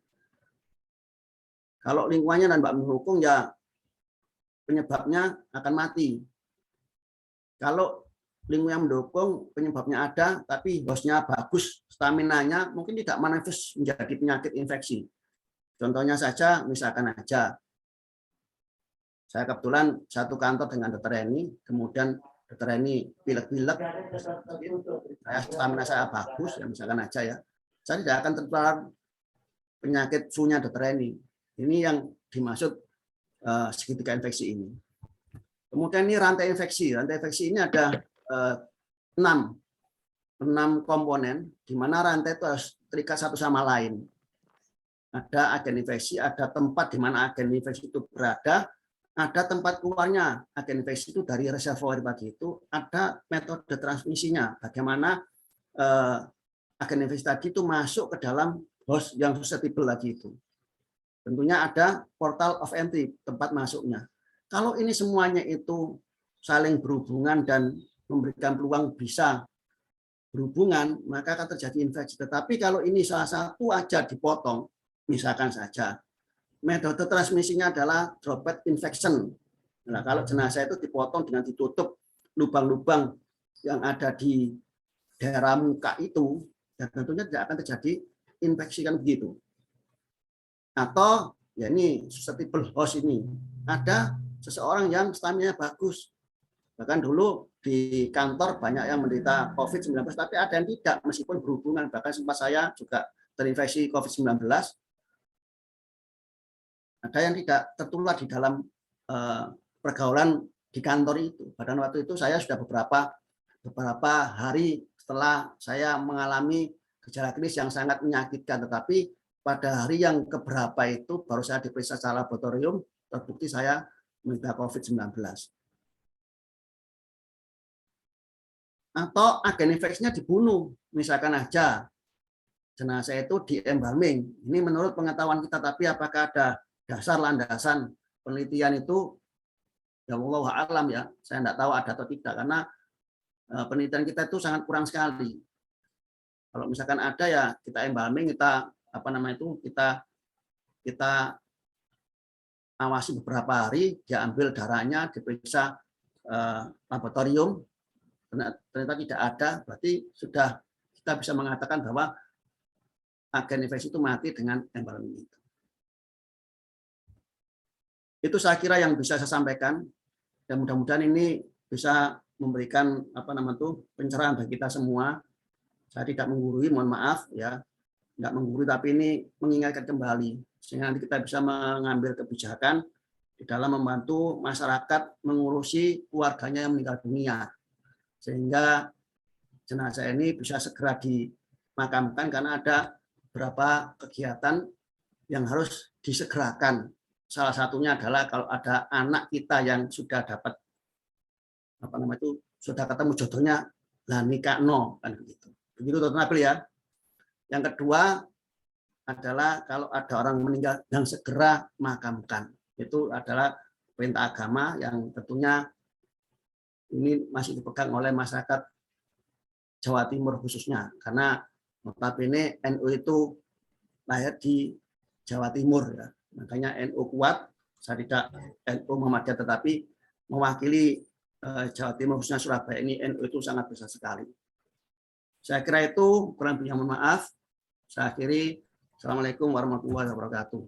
Kalau lingkungannya dan mendukung ya penyebabnya akan mati. Kalau lingkungan yang mendukung penyebabnya ada tapi hostnya bagus, staminanya mungkin tidak manifest menjadi penyakit infeksi. Contohnya saja, misalkan aja saya kebetulan satu kantor dengan Dr. Eni, kemudian Dr. Eni pilek-pilek, stamina saya bagus, ya misalkan aja ya, saya tidak akan tertular penyakit flu-nya Dr. Eni. Ini yang dimaksud segitiga infeksi ini. Kemudian ini rantai infeksi. Rantai infeksi ini ada 6 komponen, di mana rantai itu harus terikat satu sama lain. Ada agen infeksi, ada tempat di mana agen infeksi itu berada, ada tempat keluarnya agen infeksi itu dari reservoir tadi itu, ada metode transmisinya, bagaimana agen infeksi tadi itu masuk ke dalam host yang susceptible lagi itu. Tentunya ada portal of entry, tempat masuknya. Kalau ini semuanya itu saling berhubungan dan memberikan peluang bisa berhubungan, maka akan terjadi infeksi. Tetapi kalau ini salah satu aja dipotong, misalkan saja, metode transmisinya adalah droplet infection. Nah, kalau jenazah itu dipotong dengan ditutup lubang-lubang yang ada di daerah muka itu, dan tentunya tidak akan terjadi infeksi kan begitu. Atau ya ini susceptible host ini, ada seseorang yang stamina bagus. Bahkan dulu di kantor banyak yang menderita COVID-19, tapi ada yang tidak meskipun berhubungan. Bahkan sempat saya juga terinfeksi COVID-19. Ada yang tidak tertular di dalam pergaulan di kantor itu. Pada waktu itu saya sudah beberapa hari setelah saya mengalami gejala klinis yang sangat menyakitkan, tetapi pada hari yang keberapa itu baru saya diperiksa secara laboratorium, terbukti saya menderita COVID-19. Atau agen infeksinya dibunuh, misalkan aja jenazah itu di embalming. Ini menurut pengetahuan kita, tapi apakah ada dasar landasan penelitian itu? Ya Allah alam ya, saya tidak tahu ada atau tidak, karena penelitian kita itu sangat kurang sekali. Kalau misalkan ada ya kita embalming, kita kita awasi beberapa hari, diambil darahnya, diperiksa laboratorium, ternyata tidak ada, berarti sudah kita bisa mengatakan bahwa agen infeksi itu mati dengan embalming itu. Itu saya kira yang bisa saya sampaikan, dan mudah-mudahan ini bisa memberikan pencerahan bagi kita semua. Saya tidak menggurui, mohon maaf ya, tidak menggurui, tapi ini mengingatkan kembali sehingga nanti kita bisa mengambil kebijakan di dalam membantu masyarakat mengurusi keluarganya yang meninggal dunia, sehingga jenazah ini bisa segera dimakamkan karena ada beberapa kegiatan yang harus disegerakan. Salah satunya adalah kalau ada anak kita yang sudah dapat sudah ketemu jodohnya, lah nikah no kan begitu. Begitu Dr. Nabil ya. Yang kedua adalah kalau ada orang meninggal yang segera makamkan. Itu adalah perintah agama yang tentunya ini masih dipegang oleh masyarakat Jawa Timur khususnya, karena notabene NU itu lahir di Jawa Timur ya. Makanya NU kuat, saya tidak NU Muhammadiyah tetapi mewakili Jawa Timur khususnya Surabaya ini NU itu sangat besar sekali. Saya kira itu, kurang lebihnya mohon maaf. Saya akhiri. Assalamualaikum warahmatullahi wabarakatuh.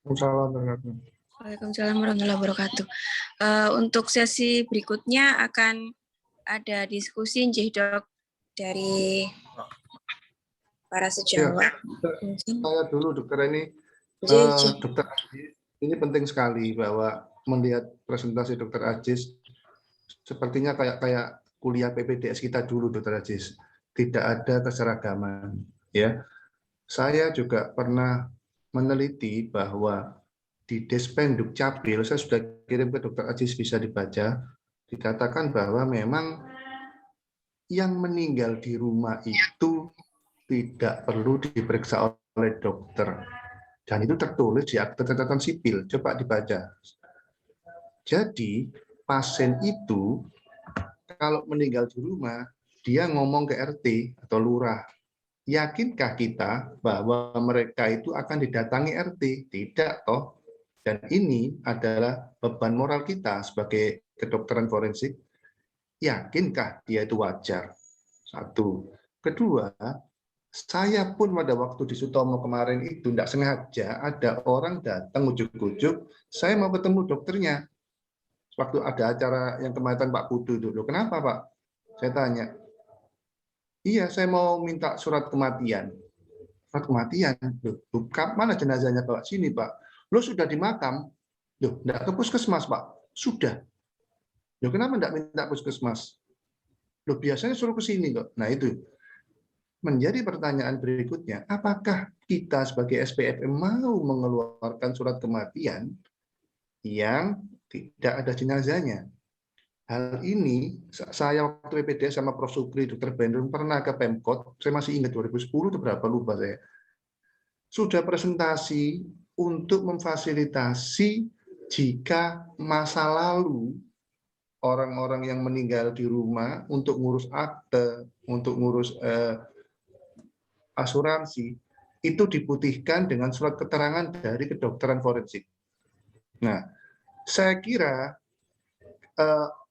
Waalaikumsalam warahmatullahi wabarakatuh. Untuk sesi berikutnya akan ada diskusi Dok dari para sejawat. Saya dulu dokter ini, dokter Ajis, ini penting sekali bahwa melihat presentasi dokter Ajis sepertinya kayak kuliah PPDS kita dulu, dokter Ajis, tidak ada keseragaman. Ya, saya juga pernah meneliti bahwa di Despenduk Capil, saya sudah kirim ke dokter Ajis, bisa dibaca, dikatakan bahwa memang yang meninggal di rumah itu tidak perlu diperiksa oleh dokter. Dan itu tertulis di akte catatan sipil. Coba dibaca. Jadi, pasien itu kalau meninggal di rumah, dia ngomong ke RT atau lurah. Yakinkah kita bahwa mereka itu akan didatangi RT? Tidak, toh. Dan ini adalah beban moral kita sebagai kedokteran forensik. Yakinkah dia itu wajar? Satu. Kedua, saya pun pada waktu di Sutomo kemarin itu tidak sengaja ada orang datang ujuk-ujuk, saya mau ketemu dokternya. Waktu ada acara yang kemarin Pak Putu dulu, kenapa Pak? Saya tanya. Iya, saya mau minta surat kematian. Surat kematian? Loh, mana jenazahnya Pak? Sini Pak. Lo sudah di makam? Loh, enggak ke puskesmas Pak? Sudah. Loh, kenapa enggak minta puskesmas? Loh, biasanya suruh ke sini kok. Nah itu. Menjadi pertanyaan berikutnya, apakah kita sebagai SPFM mau mengeluarkan surat kematian yang tidak ada jenazahnya? Hal ini, saya waktu PPDS sama Prof. Sukri, Dr. Bendung, pernah ke Pemkot, saya masih ingat 2010 itu berapa, lupa saya. Sudah presentasi untuk memfasilitasi jika masa lalu orang-orang yang meninggal di rumah untuk ngurus akte, untuk ngurus asuransi, itu diputihkan dengan surat keterangan dari kedokteran forensik. Nah, saya kira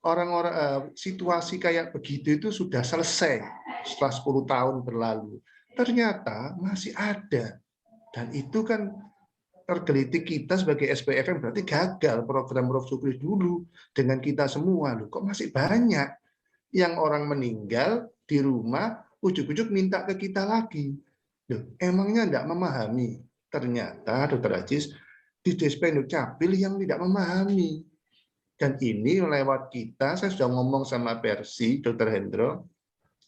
orang-orang situasi kayak begitu itu sudah selesai setelah 10 tahun berlalu. Ternyata masih ada. Dan itu kan tergelitik kita sebagai SPFM berarti gagal program Prof. Sukri dulu dengan kita semua. Loh, kok masih banyak yang orang meninggal di rumah ujuk-ujuk minta ke kita lagi. Loh, emangnya enggak memahami? Ternyata Dr. Ajis di Despenduk Capil yang tidak memahami. Dan ini lewat kita, saya sudah ngomong sama Persi, Dr. Hendro,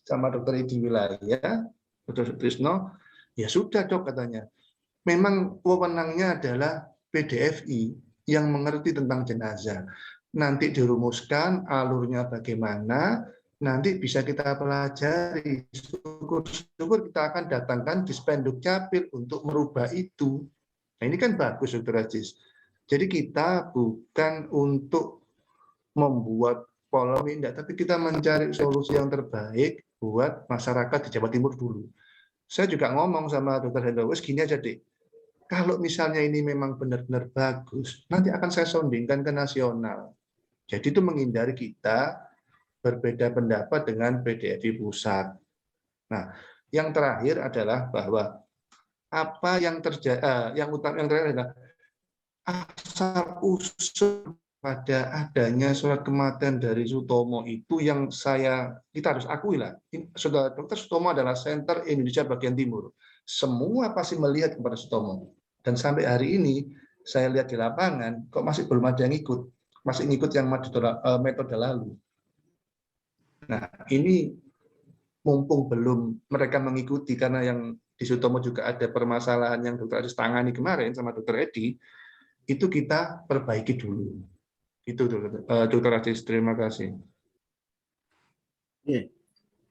sama Dr. Idi Wilayah, Dr. Sutrisno, ya sudah dok katanya. Memang wewenangnya adalah PDFI yang mengerti tentang jenazah. Nanti dirumuskan alurnya bagaimana, nanti bisa kita pelajari. Syukur-syukur kita akan datangkan Despenduk Capil untuk merubah itu. Nah ini kan bagus Dr. Ajis. Jadi kita bukan untuk membuat polemik, tapi kita mencari solusi yang terbaik buat masyarakat di Jawa Timur dulu. Saya juga ngomong sama Dr. Hendro, gini aja deh, kalau misalnya ini memang benar-benar bagus, nanti akan saya soundingkan ke nasional. Jadi itu menghindari kita berbeda pendapat dengan PDFI pusat. Nah, yang terakhir adalah bahwa apa yang terjadi, yang terakhir adalah asal usul pada adanya surat kematian dari Sutomo itu yang kita harus akui lah. Saudara Dr. Sutomo adalah Center Indonesia bagian timur. Semua pasti melihat kepada Sutomo. Dan sampai hari ini saya lihat di lapangan kok masih belum ada yang ikut, masih ngikut yang metode lalu. Nah ini mumpung belum mereka mengikuti, karena yang di Sutomo juga ada permasalahan yang Dokter Aziz tangani kemarin sama Dokter Edi, itu kita perbaiki dulu. Itu Dokter Aziz, terima kasih.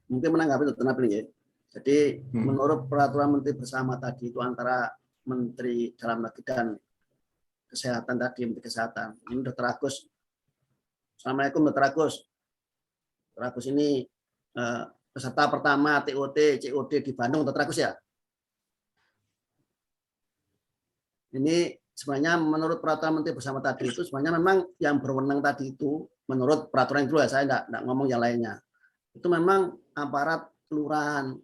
Mungkin menanggapi Dr. Nabil ya. Jadi menurut peraturan Menteri bersama tadi itu antara Menteri Dalam Negeri dan Kesehatan tadi, Menteri Kesehatan. Ini Dr. Agus. Assalamualaikum Dr. Agus. Dr. Agus ini peserta pertama TOT, COD di Bandung, Dr. Agus ya. Ini sebenarnya menurut peraturan Menteri bersama tadi itu sebenarnya memang yang berwenang tadi itu menurut peraturan itu ya, saya enggak ngomong yang lainnya. Itu memang aparat kelurahan.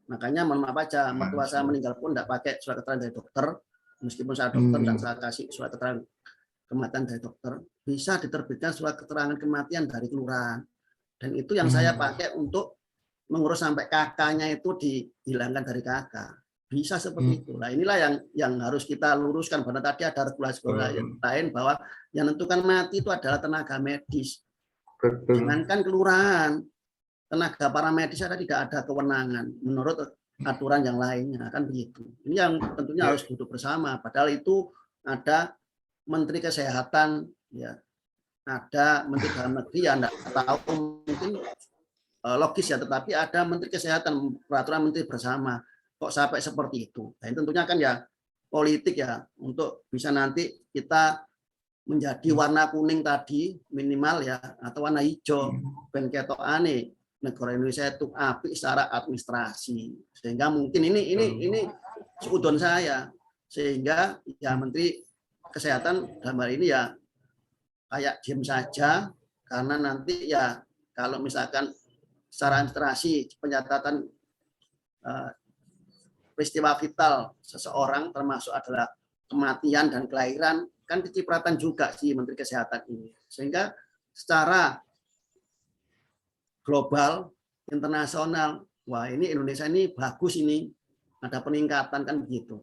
Makanya mohon maaf aja, mertua saya meninggal pun enggak pakai surat keterangan dari dokter, meskipun saya dokter dan saya kasih surat keterangan kematian dari dokter, bisa diterbitkan surat keterangan kematian dari kelurahan. Dan itu yang saya pakai untuk mengurus sampai kakaknya itu dihilangkan dari kakak. Bisa seperti itu. Nah, inilah yang harus kita luruskan. Karena tadi ada regulasi lain bahwa yang menentukan mati itu adalah tenaga medis. Jangankan kelurahan, tenaga paramedis ada tidak ada kewenangan menurut aturan yang lainnya, kan begitu. Ini yang tentunya harus duduk bersama. Padahal itu ada Menteri Kesehatan, ya, ada Menteri Dalam Negeri yang tidak tahu mungkin logis ya, tetapi ada Menteri Kesehatan, peraturan Menteri bersama. Kok sampai seperti itu? Nah, tentunya kan ya politik ya, untuk bisa nanti kita menjadi warna kuning tadi minimal ya, atau warna hijau ben ketok aneh negara Indonesia itu apik secara administrasi, sehingga mungkin ini seudon saya, sehingga ya Menteri Kesehatan dalam hal ini ya kayak diam saja, karena nanti ya kalau misalkan secara administrasi pencatatan peristiwa vital seseorang termasuk adalah kematian dan kelahiran, kan kecipratan juga si Menteri Kesehatan ini, sehingga secara global, internasional, wah ini Indonesia ini bagus, ini ada peningkatan kan begitu.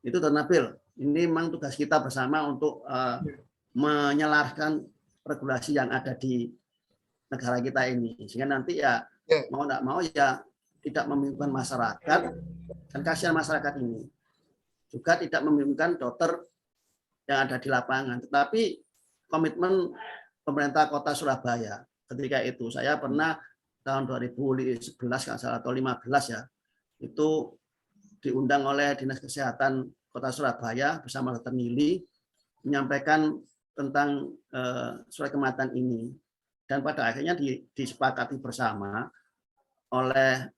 Itu Dr. Nabil, ini memang tugas kita bersama untuk menyelaraskan regulasi yang ada di negara kita ini, sehingga nanti ya mau tidak mau ya tidak membingungkan masyarakat, dan kasihan masyarakat ini juga tidak membingungkan dokter yang ada di lapangan. Tetapi komitmen pemerintah Kota Surabaya ketika itu, saya pernah tahun 2011 kalau salah atau 15 ya, itu diundang oleh Dinas Kesehatan Kota Surabaya bersama Dr. Nili menyampaikan tentang surat kematian ini, dan pada akhirnya disepakati bersama oleh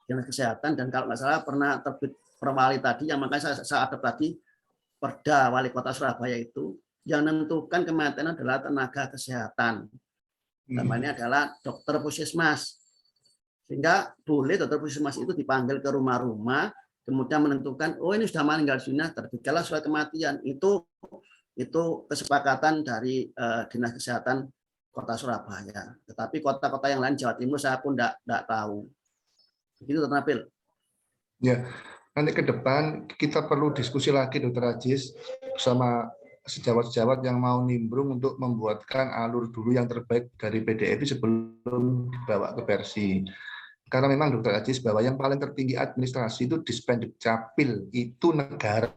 Dinas Kesehatan, dan kalau nggak salah pernah terbit perwali tadi, yang makanya saya ada tadi Perda Wali Kota Surabaya itu yang menentukan kematian adalah tenaga kesehatan, namanya adalah dokter puskesmas, sehingga boleh dokter puskesmas itu dipanggil ke rumah-rumah, kemudian menentukan oh ini sudah meninggal dunia, terbitkanlah surat kematian. Itu kesepakatan dari Dinas Kesehatan Kota Surabaya. Tetapi kota-kota yang lain Jawa Timur saya pun tidak tahu. Begitu Dr. Nabil. Ya, nanti ke depan kita perlu diskusi lagi Dr. Aziz bersama sejawat-sejawat yang mau nimbrung untuk membuatkan alur dulu yang terbaik dari PDFI sebelum dibawa ke versi. Karena memang Dr. Aziz bahwa yang paling tertinggi administrasi itu Dispendukcapil, itu negara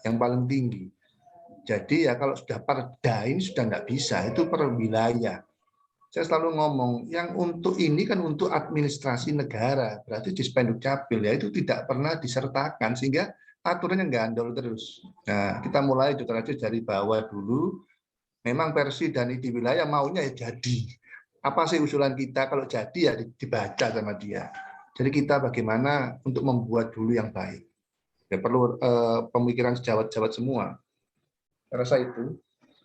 yang paling tinggi. Jadi ya kalau sudah perda ini sudah nggak bisa, itu per wilayah. Saya selalu ngomong, yang untuk ini kan untuk administrasi negara, berarti Dispendukcapil ya itu tidak pernah disertakan, sehingga aturannya gandol terus. Nah, kita mulai Dr. Aziz dari bawah dulu. Memang versi dan di wilayah maunya ya jadi. Apa sih usulan kita? Kalau jadi ya dibaca sama dia. Jadi kita bagaimana untuk membuat dulu yang baik. Ya perlu pemikiran sejawat-sejawat semua. Saya rasa itu.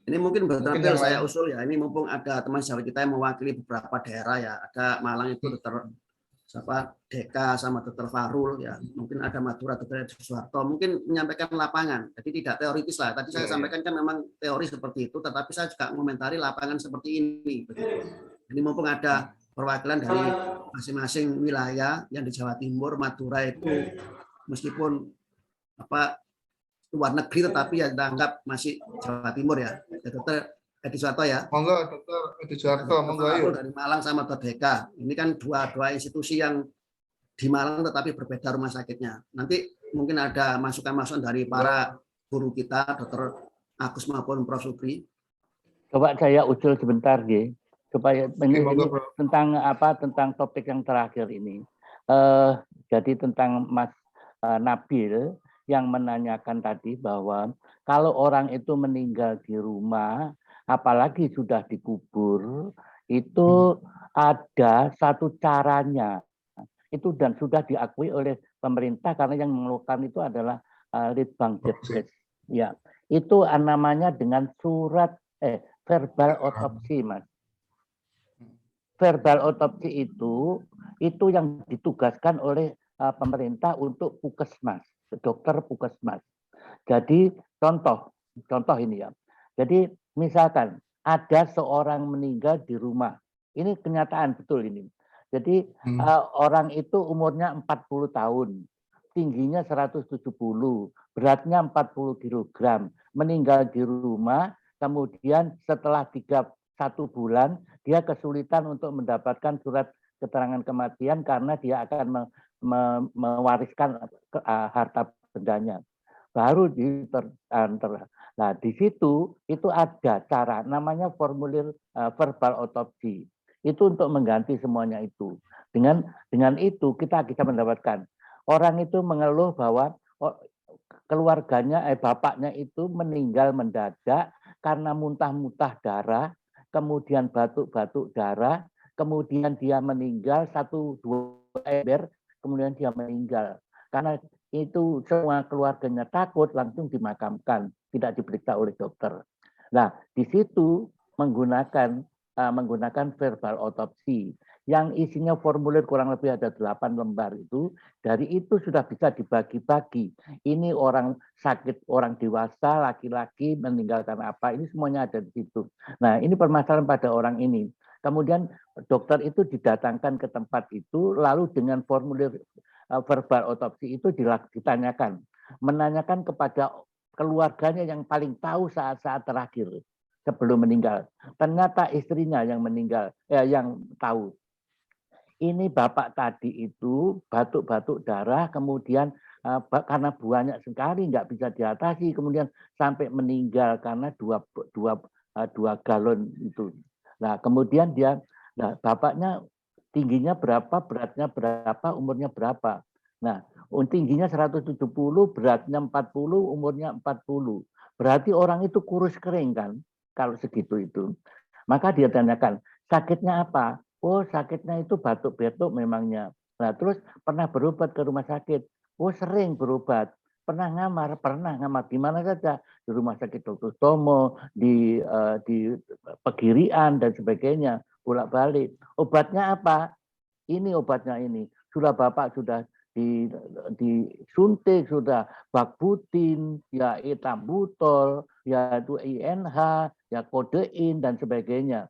Ini mungkin Dr. saya usul ya. Ini mumpung ada teman sejawat kita yang mewakili beberapa daerah ya. Ada Malang itu Dr. Deka sama Dr. Farul ya, mungkin ada Madura Dr. Edi Suharto, mungkin menyampaikan lapangan, jadi tidak teoritis lah. Tadi saya sampaikan kan memang teori seperti itu, tetapi saya juga mengomentari lapangan seperti ini. Jadi mumpung ada perwakilan dari masing-masing wilayah yang di Jawa Timur, Madura itu meskipun luar negeri tetapi ya dianggap masih Jawa Timur ya. Dr. Edi Suwarto ya. Monggo Dr. Edi Suwarto, monggo Dr. ayo. Abdul dari Malang sama Dr. Heka. Ini kan dua institusi yang di Malang tetapi berbeda rumah sakitnya. Nanti mungkin ada masukan-masukan dari para guru kita, Dr. Agus maupun Prof. Supri. Coba saya usul sebentar, G, supaya ini monggo, Bro. tentang apa? Tentang topik yang terakhir ini. Jadi tentang Mas Nabil yang menanyakan tadi bahwa kalau orang itu meninggal di rumah, apalagi sudah dikubur, itu ada satu caranya. Itu dan sudah diakui oleh pemerintah karena yang mengeluarkan itu adalah Litbangkes. Ya, itu namanya dengan surat verbal otopsi, Mas. Verbal otopsi itu yang ditugaskan oleh pemerintah untuk puskesmas, dokter puskesmas. Jadi contoh ini ya. Jadi misalkan ada seorang meninggal di rumah. Ini kenyataan betul ini. Jadi orang itu umurnya 40 tahun, tingginya 170, beratnya 40 kg, meninggal di rumah. Kemudian setelah 1 bulan, dia kesulitan untuk mendapatkan surat keterangan kematian karena dia akan mewariskan harta bendanya. Baru nah di situ itu ada cara namanya formulir verbal otopsi. Itu untuk mengganti semuanya itu. Dengan itu kita bisa mendapatkan orang itu mengeluh bahwa keluarganya bapaknya itu meninggal mendadak karena muntah-muntah darah, kemudian batuk-batuk darah, kemudian dia meninggal 1-2 ember, kemudian dia meninggal. Karena itu semua keluarganya takut, langsung dimakamkan, tidak diperiksa oleh dokter. Nah, di situ menggunakan verbal otopsi yang isinya formulir kurang lebih ada 8 lembar itu, dari itu sudah bisa dibagi-bagi. Ini orang sakit, orang dewasa, laki-laki meninggal karena apa, ini semuanya ada di situ. Nah, ini permasalahan pada orang ini. Kemudian dokter itu didatangkan ke tempat itu, lalu dengan formulir verbal otopsi itu menanyakan kepada keluarganya yang paling tahu saat-saat terakhir sebelum meninggal. Ternyata istrinya yang meninggal, yang tahu. Ini bapak tadi itu batuk-batuk darah, kemudian karena banyak sekali nggak bisa diatasi, kemudian sampai meninggal karena dua galon itu. Nah, kemudian bapaknya tingginya berapa, beratnya berapa, umurnya berapa. Nah, tingginya 170, beratnya 40, umurnya 40. Berarti orang itu kurus kering kan, kalau segitu itu. Maka dia tanyakan, sakitnya apa? Oh, sakitnya itu batuk-batuk memangnya. Nah, terus pernah berobat ke rumah sakit? Oh, sering berobat. Pernah ngamar di mana saja, di rumah sakit Dr. Tomo, di Pegirian dan sebagainya, bolak-balik. Obatnya apa? Ini obatnya ini. Sudah Bapak sudah disuntik, sudah bakbutin, ya etambutol, ya itu INH, ya kodein dan sebagainya.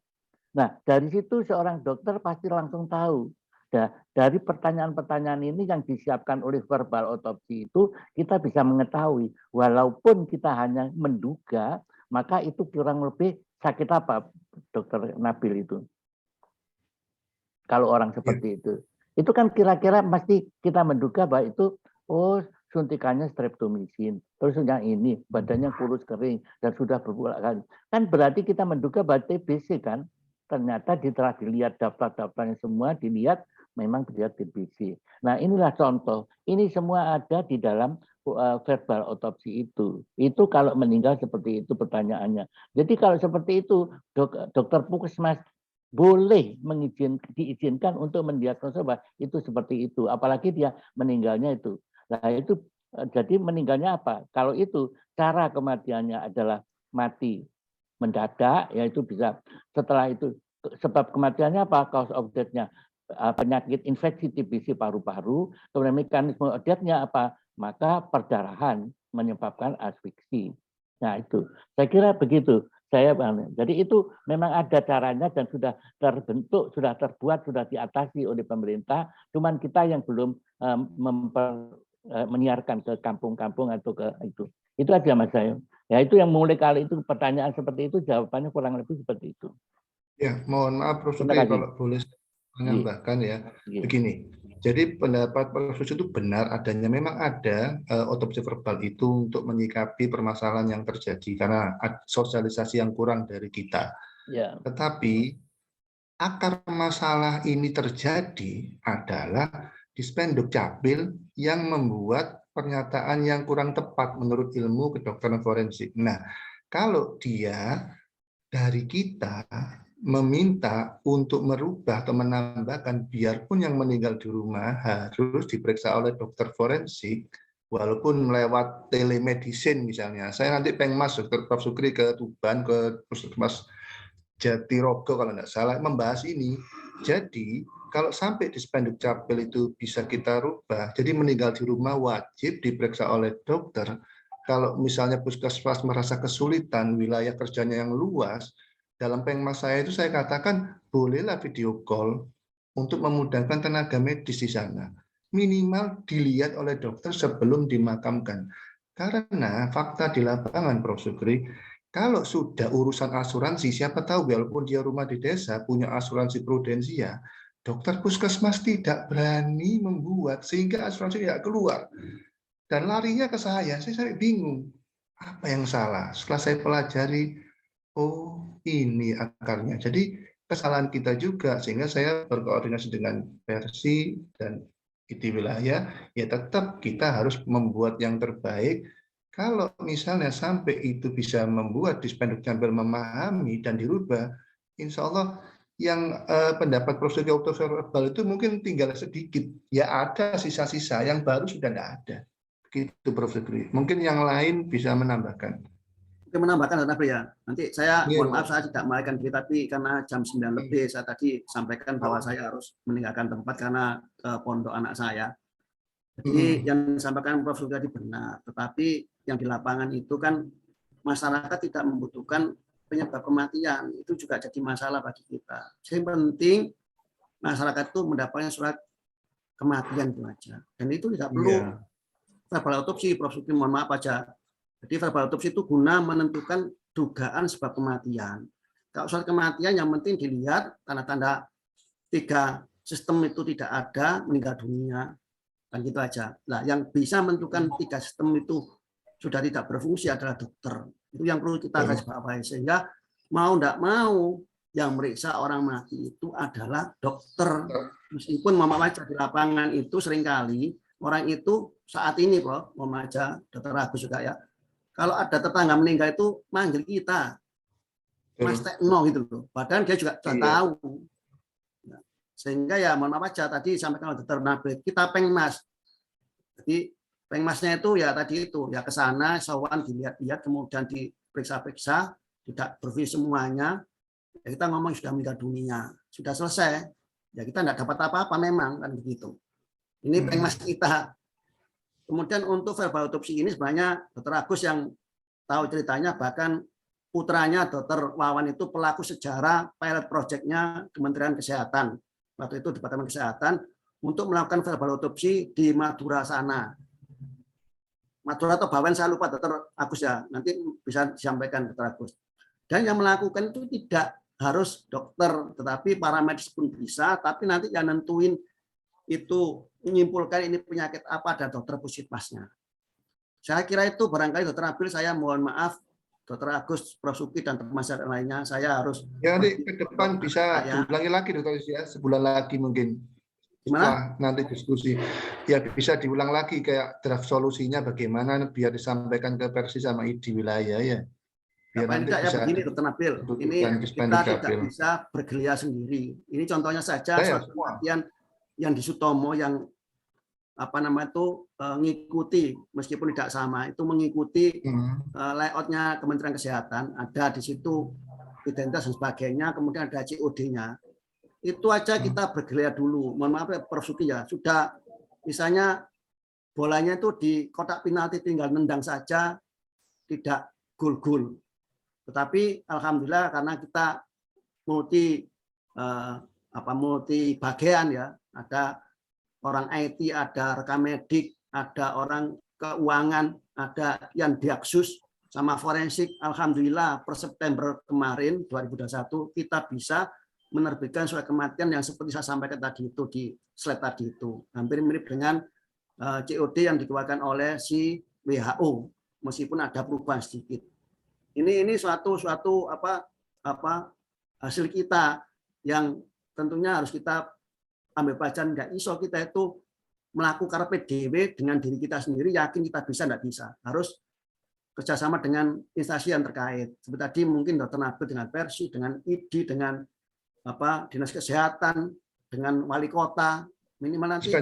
Nah, dari situ seorang dokter pasti langsung tahu. Nah, dari pertanyaan-pertanyaan ini yang disiapkan oleh verbal otopsi itu, kita bisa mengetahui, walaupun kita hanya menduga, maka itu kurang lebih sakit apa, Dokter Nabil itu? Kalau orang seperti itu. Itu kan kira-kira mesti kita menduga bahwa itu, oh suntikannya streptomycin. Terus yang ini, badannya kurus kering, dan sudah berulang kali. Kan berarti kita menduga bahwa TBC kan? Ternyata setelah dilihat daftar-daftarnya semua, dilihat memang dia TBC. Nah inilah contoh. Ini semua ada di dalam verbal otopsi itu. Itu kalau meninggal seperti itu pertanyaannya. Jadi kalau seperti itu, dokter puskesmas boleh diizinkan untuk mendiagnosa bahwa itu seperti itu. Apalagi dia meninggalnya itu. Nah itu jadi meninggalnya apa? Kalau itu cara kematiannya adalah mati mendadak, yaitu bisa setelah itu sebab kematiannya apa? Cause of death-nya penyakit infeksi TBC paru-paru, kemudian mekanisme death-nya apa? Maka perdarahan menyebabkan asfiksi. Nah itu, saya kira begitu. Jadi itu memang ada caranya dan sudah terbentuk, sudah terbuat, sudah diatasi oleh pemerintah. Cuman kita yang belum menyiarkan ke kampung-kampung atau ke itu. Itu aja Mas saya. Ya itu yang mulai kali itu pertanyaan seperti itu jawabannya kurang lebih seperti itu. Ya, mohon maaf Prof. Terima Sukri kasih. kalau boleh menambahkan ya. Iya. Begini, jadi pendapat Prof. Sukri itu benar adanya, memang ada otopsi verbal itu untuk menyikapi permasalahan yang terjadi karena sosialisasi yang kurang dari kita. Ya. Tetapi akar masalah ini terjadi adalah Dispenduk Capil yang membuat pernyataan yang kurang tepat menurut ilmu kedokteran forensik. Nah, kalau dia dari kita meminta untuk merubah atau menambahkan biarpun yang meninggal di rumah harus diperiksa oleh dokter forensik, walaupun lewat telemedicine misalnya. Saya nanti Pengmas, Dr. Prof. Sukri ke Tuban, ke Puskesmas Jatirogo kalau tidak salah, membahas ini. Jadi, kalau sampai Dispenduk Capil itu bisa kita rubah, jadi meninggal di rumah wajib diperiksa oleh dokter. Kalau misalnya puskesmas merasa kesulitan, wilayah kerjanya yang luas, dalam Pengmas saya itu saya katakan, bolehlah video call untuk memudahkan tenaga medis di sana. Minimal dilihat oleh dokter sebelum dimakamkan. Karena fakta di lapangan, Prof. Sukri, kalau sudah urusan asuransi, siapa tahu walaupun dia rumah di desa, punya asuransi prudensia, dokter puskesmas tidak berani membuat, sehingga asuransi tidak keluar. Dan larinya ke saya bingung. Apa yang salah? Setelah saya pelajari, oh ini akarnya. Jadi kesalahan kita juga, sehingga saya berkoordinasi dengan Persi dan IT wilayah, ya tetap kita harus membuat yang terbaik. Kalau misalnya sampai itu bisa membuat Dispenduk Capil memahami dan dirubah, insya Allah yang pendapat prosedur otopsi verbal itu mungkin tinggal sedikit. Ya ada sisa-sisa, yang baru sudah tidak ada. Begitu Prof. Sukri. Mungkin yang lain bisa menambahkan. Oke, menambahkan ya. Nanti saya mohon maaf saya tidak melarikan diri, tapi karena jam 9 lebih saya tadi sampaikan bahwa saya harus meninggalkan tempat karena ke pondok anak saya. Jadi yang disampaikan Prof. Sukri tadi benar, tetapi yang di lapangan itu kan masyarakat tidak membutuhkan penyebab kematian, itu juga jadi masalah bagi kita. Yang penting masyarakat itu mendapatkan surat kematian itu aja, dan itu tidak perlu verbal otopsi, Prof. Sukri, mohon maaf aja. Jadi verbal otopsi itu guna menentukan dugaan sebab kematian. Kalau surat kematian yang penting dilihat tanda-tanda 3 sistem itu tidak ada, meninggal dunia, kan gitu aja. Nah, yang bisa menentukan 3 sistem itu sudah tidak berfungsi adalah dokter. Itu yang perlu kita garis bawahi, sehingga mau tidak mau yang meriksa orang mati itu adalah dokter. Meskipun mama aja di lapangan itu seringkali orang itu saat ini, Prof, mama aja, Dokter Agus juga ya. Kalau ada tetangga meninggal itu manggil kita, Mas Tekno gitu loh. Padahal dia juga sudah tahu. Sehingga ya mohon maaf aja tadi sampaikan Dokter Nabil, kita Pengmas. Jadi Pengmasnya itu ya tadi itu ya ke sana, sawan dilihat-lihat, kemudian diperiksa-periksa, tidak berfungsi semuanya. Ya kita ngomong sudah meninggal dunia, sudah selesai. Ya kita tidak dapat apa-apa memang kan begitu. Ini Pengmas kita. Kemudian untuk verbal otopsi ini sebenarnya Dokter Agus yang tahu ceritanya, bahkan putranya Dokter Wawan itu pelaku sejarah pilot project-nya Kementerian Kesehatan. Waktu itu Departemen Kesehatan untuk melakukan verbal otopsi di Madura sana. Madura atau Bawen saya lupa Dokter Agus ya, nanti bisa disampaikan Dokter Agus. Dan yang melakukan itu tidak harus dokter, tetapi para medis pun bisa, tapi nanti yang nentuin itu menyimpulkan ini penyakit apa dan dokter puskesmasnya. Saya kira itu barangkali Dokter Nabil, saya mohon maaf Dokter Agus, Prof. Sukri dan masyarakat lainnya, saya harus ya nanti ke depan bisa diulangi lagi Dokter ya, sebulan lagi mungkin. Setelah nanti diskusi ya bisa diulang lagi kayak draft solusinya bagaimana biar disampaikan ke Persi sama ID wilayah ya. Biar nanti tidak ya begini Dokter Nabil, ini kita tidak bisa bergelia sendiri. Ini contohnya saja suatu kematian yang di Sutomo yang apa namanya itu mengikuti meskipun tidak sama, itu mengikuti layoutnya Kementerian Kesehatan, ada di situ identitas dan sebagainya, kemudian ada COD-nya. Itu aja kita bergelia dulu. Mohon maaf ya Prof. Sukri ya, sudah misalnya bolanya itu di kotak penalti tinggal nendang saja, tidak gol-gol. Tetapi alhamdulillah karena kita multi bagian ya, ada orang IT, ada rekam medik, ada orang keuangan, ada yang diaksus, sama forensik, alhamdulillah per September kemarin 2021 kita bisa menerbitkan surat kematian yang seperti saya sampaikan tadi itu di slide tadi itu. Hampir mirip dengan COD yang dikeluarkan oleh si WHO, meskipun ada perubahan sedikit. Ini suatu hasil kita yang tentunya harus kita ambil pelajaran. Nggak iso kita itu melakukan PDW dengan diri kita sendiri, yakin kita bisa, nggak bisa. Harus kerjasama dengan instansi yang terkait. Seperti tadi mungkin Dr. Nabil dengan Persi, dengan ID, dengan Dinas Kesehatan, dengan wali kota, minimal nanti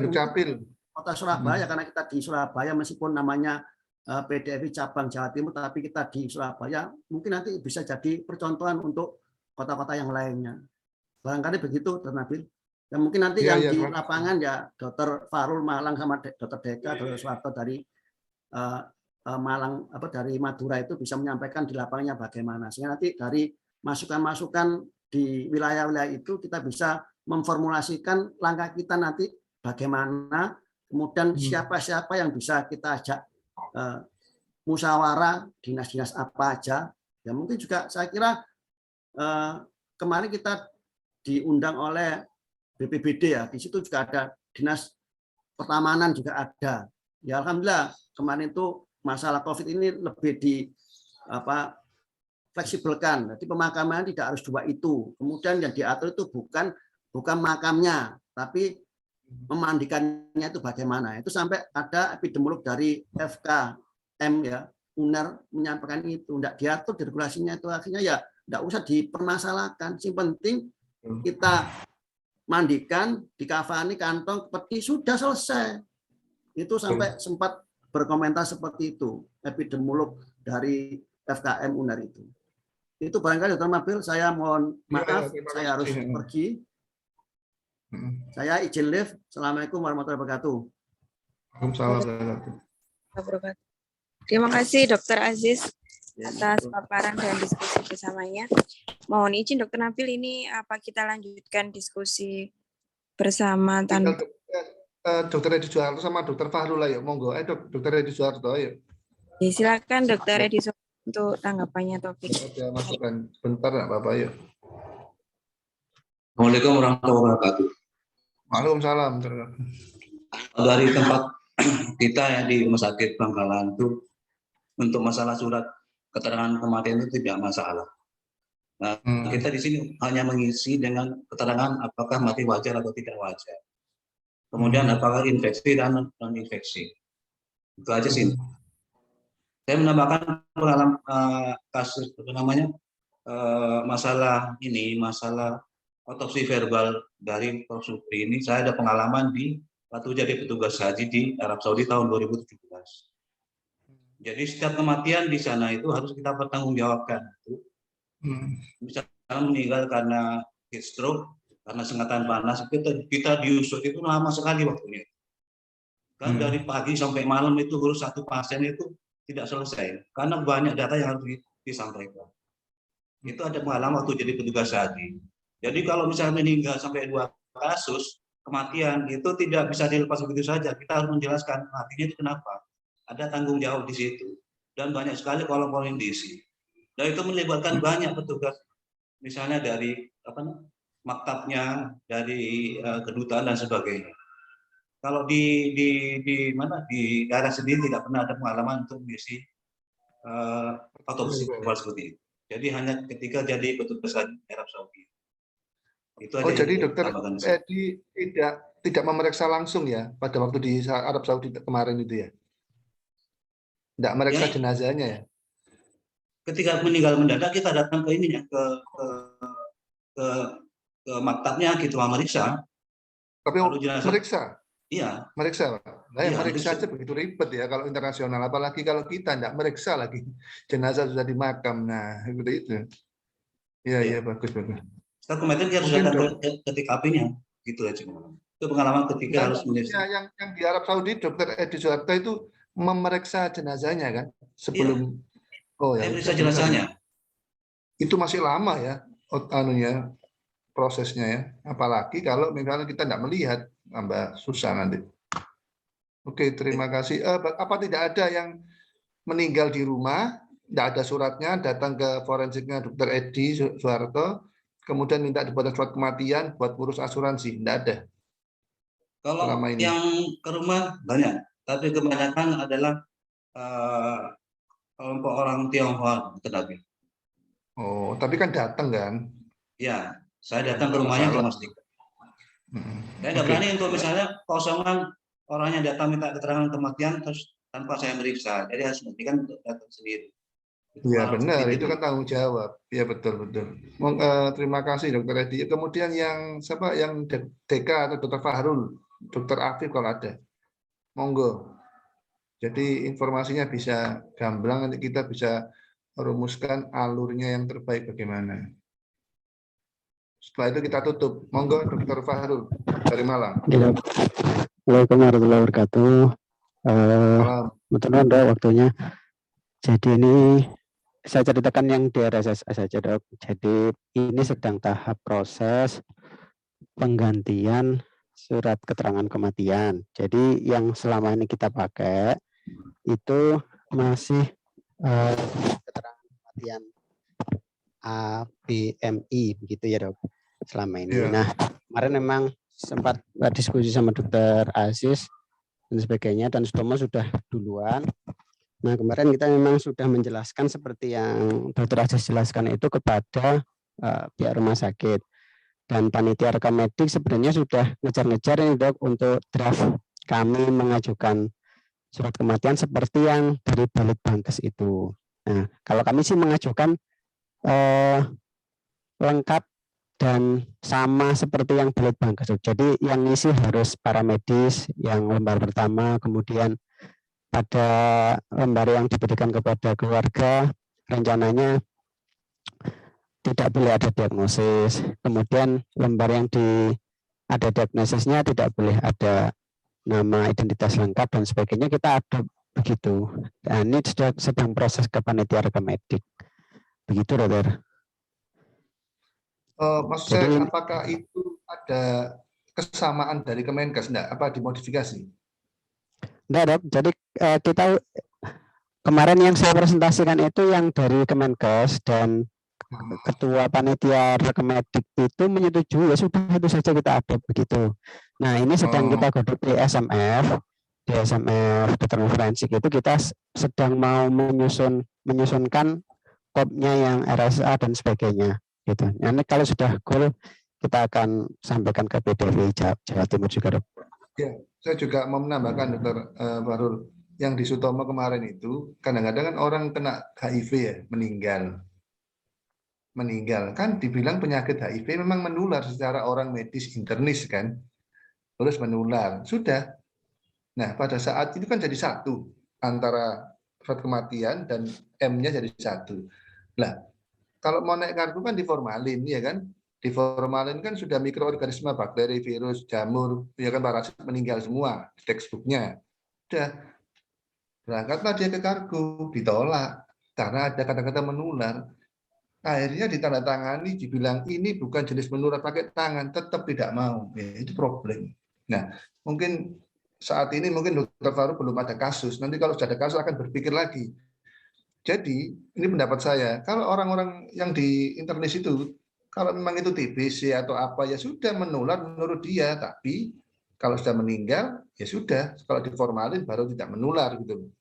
kota Surabaya, karena kita di Surabaya meskipun namanya PDFI cabang Jawa Timur, tapi kita di Surabaya, mungkin nanti bisa jadi percontohan untuk kota-kota yang lainnya. Barangkali begitu, Dr. Nabil. Dan mungkin nanti yang di lapangan ya Dr. Farul Malang sama Dr. Deka, Dr. Suwarto dari Malang, dari Madura itu bisa menyampaikan di lapangnya bagaimana. Sehingga nanti dari masukan-masukan di wilayah-wilayah itu kita bisa memformulasikan langkah kita nanti bagaimana, kemudian siapa-siapa yang bisa kita ajak musyawarah, dinas-dinas apa aja. Ya mungkin juga saya kira kemarin kita diundang oleh BPBD ya, di situ juga ada dinas pertamanan juga ada. Ya alhamdulillah kemarin itu masalah COVID ini lebih di fleksibelkan. Jadi pemakaman tidak harus 2 itu. Kemudian yang diatur itu bukan makamnya, tapi memandikannya itu bagaimana. Itu sampai ada epidemiolog dari FKM ya, UNER menyampaikan itu. Tidak diatur di regulasinya itu, akhirnya ya tidak usah dipermasalahkan. Yang penting kita mandikan, dikafani, kantong, peti, sudah selesai. Itu sampai sempat berkomentar seperti itu, epidemiolog dari FKM UNER itu. Itu barangkali Dr. Nabil, saya mohon maaf, saya harus pergi. Saya izin live. Assalamualaikum warahmatullahi wabarakatuh. Waalaikumsalam. Terima kasih Dr. Aziz atas paparan dan diskusi bersamanya. Mohon izin Dr. Nabil, ini apa kita lanjutkan diskusi bersama tanpa Dr. Edi Suharto sama Dr. Fahrul, ayo monggo. Dr. Edi Suharto, ayo. Ya, silakan Dr. Edi Suharto untuk tanggapannya topik. Ada masukan bentar nggak Bapak, ayo. Assalamualaikum warahmatullahi wabarakatuh. Waalaikumsalam. Dari tempat kita ya di Rumah Sakit Bangkalan itu untuk masalah surat keterangan kematian itu tidak masalah. Nah, kita di sini hanya mengisi dengan keterangan apakah mati wajar atau tidak wajar. Kemudian apakah infeksi dan non infeksi. Itu aja sih. Saya menambahkan pengalaman kasus masalah otopsi verbal dari Prof. Supri ini. Saya ada pengalaman waktu jadi petugas haji di Arab Saudi tahun 2017. Jadi setiap kematian di sana itu harus kita pertanggungjawabkan. Misalnya meninggal karena heat stroke, karena sengatan panas, kita diusut itu lama sekali waktunya. Kan dari pagi sampai malam itu urus satu pasien itu tidak selesai, karena banyak data yang harus disampaikan. Itu ada pengalaman waktu jadi petugas haji. Jadi kalau misalnya meninggal sampai 2 kasus kematian, itu tidak bisa dilepas begitu saja. Kita harus menjelaskan matinya itu kenapa. Ada tanggung jawab di situ. Dan banyak sekali kolom-kolom indisi. Dan itu melibatkan banyak petugas, misalnya dari maktabnya, dari kedutaan dan sebagainya. Kalau di daerah sendiri tidak pernah ada pengalaman untuk mengisi otopsi seperti itu. Jadi hanya ketika jadi petugas Arab Saudi. Itu aja. Jadi Dokter Edi tidak memeriksa langsung ya pada waktu di Arab Saudi kemarin itu ya? Tidak meriksa jenazahnya ya? Ketika meninggal mendadak kita datang ke ininya ke maktabnya gitu meriksa. Tapi meriksa? Iya. Meriksa, Pak. Nah, ya, meriksa aja begitu ribet ya kalau internasional, apalagi kalau kita tidak meriksa lagi jenazah sudah di makam. Nah, seperti itu. Iya, bagus. Setelah kematian dia harus datang ke TKP-nya, gitu aja. Itu pengalaman ketika harus meriksa. Yang di Arab Saudi, Dr. Edi Suharto itu memeriksa jenazahnya kan sebelum. Iya. Memeriksa jenazahnya. Itu masih lama ya, prosesnya ya. Apalagi kalau misalnya kita tidak melihat, tambah susah nanti. Oke, terima kasih. Apa tidak ada yang meninggal di rumah, Tidak ada suratnya, datang ke forensiknya Dr. Edi Soeharto, kemudian minta dibuat surat kematian buat urus asuransi. Tidak ada. Kalau Selama ini. yang ke rumah banyak, tapi kebanyakan adalah kelompok orang Tionghoa, tetapi Oh, tapi kan datang kan? ya saya datang ke rumahnya untuk memastikan. Saya nggak Oke. berani untuk misalnya kosongan orangnya datang minta keterangan kematian terus tanpa saya meriksa, jadi harus memastikan untuk datang sendiri. Ya benar, seperti itu kan tanggung jawab. Ya betul. Terima kasih Dokter Edi. Kemudian yang siapa yang DK atau Dokter Fahrul, Dokter Afif kalau ada, monggo. Jadi informasinya bisa gamblang, nanti kita bisa merumuskan alurnya yang terbaik bagaimana. Setelah itu kita tutup. Monggo Dokter Fahrul dari Malang. Assalamualaikum warahmatullahi wabarakatuh. Betul Dok waktunya. Jadi ini saya ceritakan yang di RSSA saja Dok. Jadi ini sedang tahap proses penggantian surat keterangan kematian. Jadi yang selama ini kita pakai itu masih keterangan kematian ABMI begitu ya Dok selama ini. Yeah. Nah kemarin memang sempat diskusi sama Dokter Aziz dan sebagainya, dan Sutomo sudah duluan. Nah kemarin kita memang sudah menjelaskan seperti yang Dokter Aziz jelaskan itu kepada pihak rumah sakit, dan panitia rekam medik sebenarnya sudah ngejar-ngejar ini Dok untuk draft kami mengajukan surat kematian seperti yang dari Balitbangkes itu. Nah kalau kami sih mengajukan lengkap dan sama seperti yang Balitbangkes. Jadi yang isi harus para medis yang lembar pertama, kemudian pada lembar yang diberikan kepada keluarga rencananya tidak boleh ada diagnosis, kemudian lembar yang ada diagnosisnya tidak boleh ada nama, identitas lengkap dan sebagainya, kita ada begitu. Dan ini sedang proses ke panitia rekam medik. Begitu Dokter. Maksud saya, apakah itu ada kesamaan dari Kemenkes? Enggak, apa dimodifikasi? Enggak Dok, jadi kita kemarin yang saya presentasikan itu yang dari Kemenkes, dan ketua panitia rekam medik itu menyetujui, ya sudah itu saja kita update begitu. Nah ini sedang kita godok di SMF Dokter Forensik itu kita sedang mau menyusunkan kopnya yang RSA dan sebagainya gitu. Nanti kalau sudah goal kita akan sampaikan ke PDW Jawa Timur juga Dok. Ya, saya juga mau menambahkan Dokter Fahrul, yang di Sutomo kemarin itu kadang-kadang kan orang kena HIV ya, meninggal kan dibilang penyakit HIV memang menular secara orang medis internis kan, terus menular sudah. Nah pada saat itu kan jadi satu antara surat kematian dan M-nya jadi satu. Lah kalau mau naik kartu kan diformalin ya kan, diformalin kan sudah mikroorganisme, bakteri, virus, jamur, ya kan, parasit meninggal semua di textbooknya. Udah berangkatlah dia ke kargo, ditolak karena ada kata-kata menular. Akhirnya ditandatangani, dibilang ini bukan jenis menular pakai tangan, tetap tidak mau. Ya, itu problem. Nah, mungkin saat ini mungkin Dokter Fahrul belum ada kasus. Nanti kalau sudah ada kasus akan berpikir lagi. Jadi ini pendapat saya, kalau orang-orang yang di internis itu, kalau memang itu TBC atau apa ya sudah menular menurut dia. Tapi kalau sudah meninggal ya sudah. Kalau diformalin baru tidak menular gitu.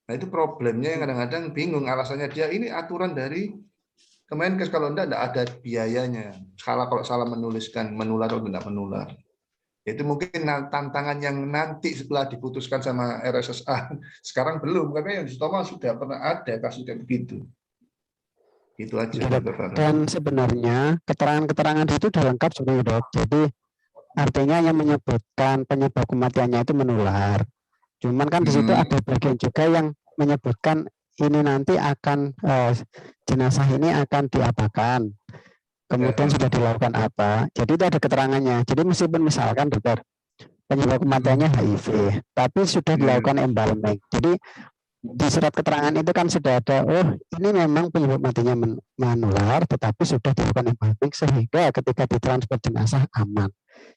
Nah itu problemnya yang kadang-kadang bingung, alasannya dia ini aturan dari Kemenkes, kalau enggak ada biayanya. Kalau salah menuliskan menular atau tidak menular. Itu mungkin tantangan yang nanti setelah diputuskan sama RSSA. Sekarang belum, karena yang di Sutomo sudah pernah ada kasus kayak begitu. Itu aja. Dan sebenarnya keterangan-keterangan itu sudah lengkap sebenarnya Dok. Jadi artinya yang menyebutkan penyebab kematiannya itu menular. Cuman kan di situ ada bagian juga yang menyebutkan ini nanti akan jenazah ini akan diapakan, kemudian sudah dilakukan apa. Jadi itu ada keterangannya. Jadi meskipun misalkan Dokter penyebab kematiannya HIV, tapi sudah dilakukan embalming. Jadi di surat keterangan itu kan sudah ada, oh ini memang penyebab matinya menular, tetapi sudah dilakukan embalming sehingga ketika ditransfer jenazah aman.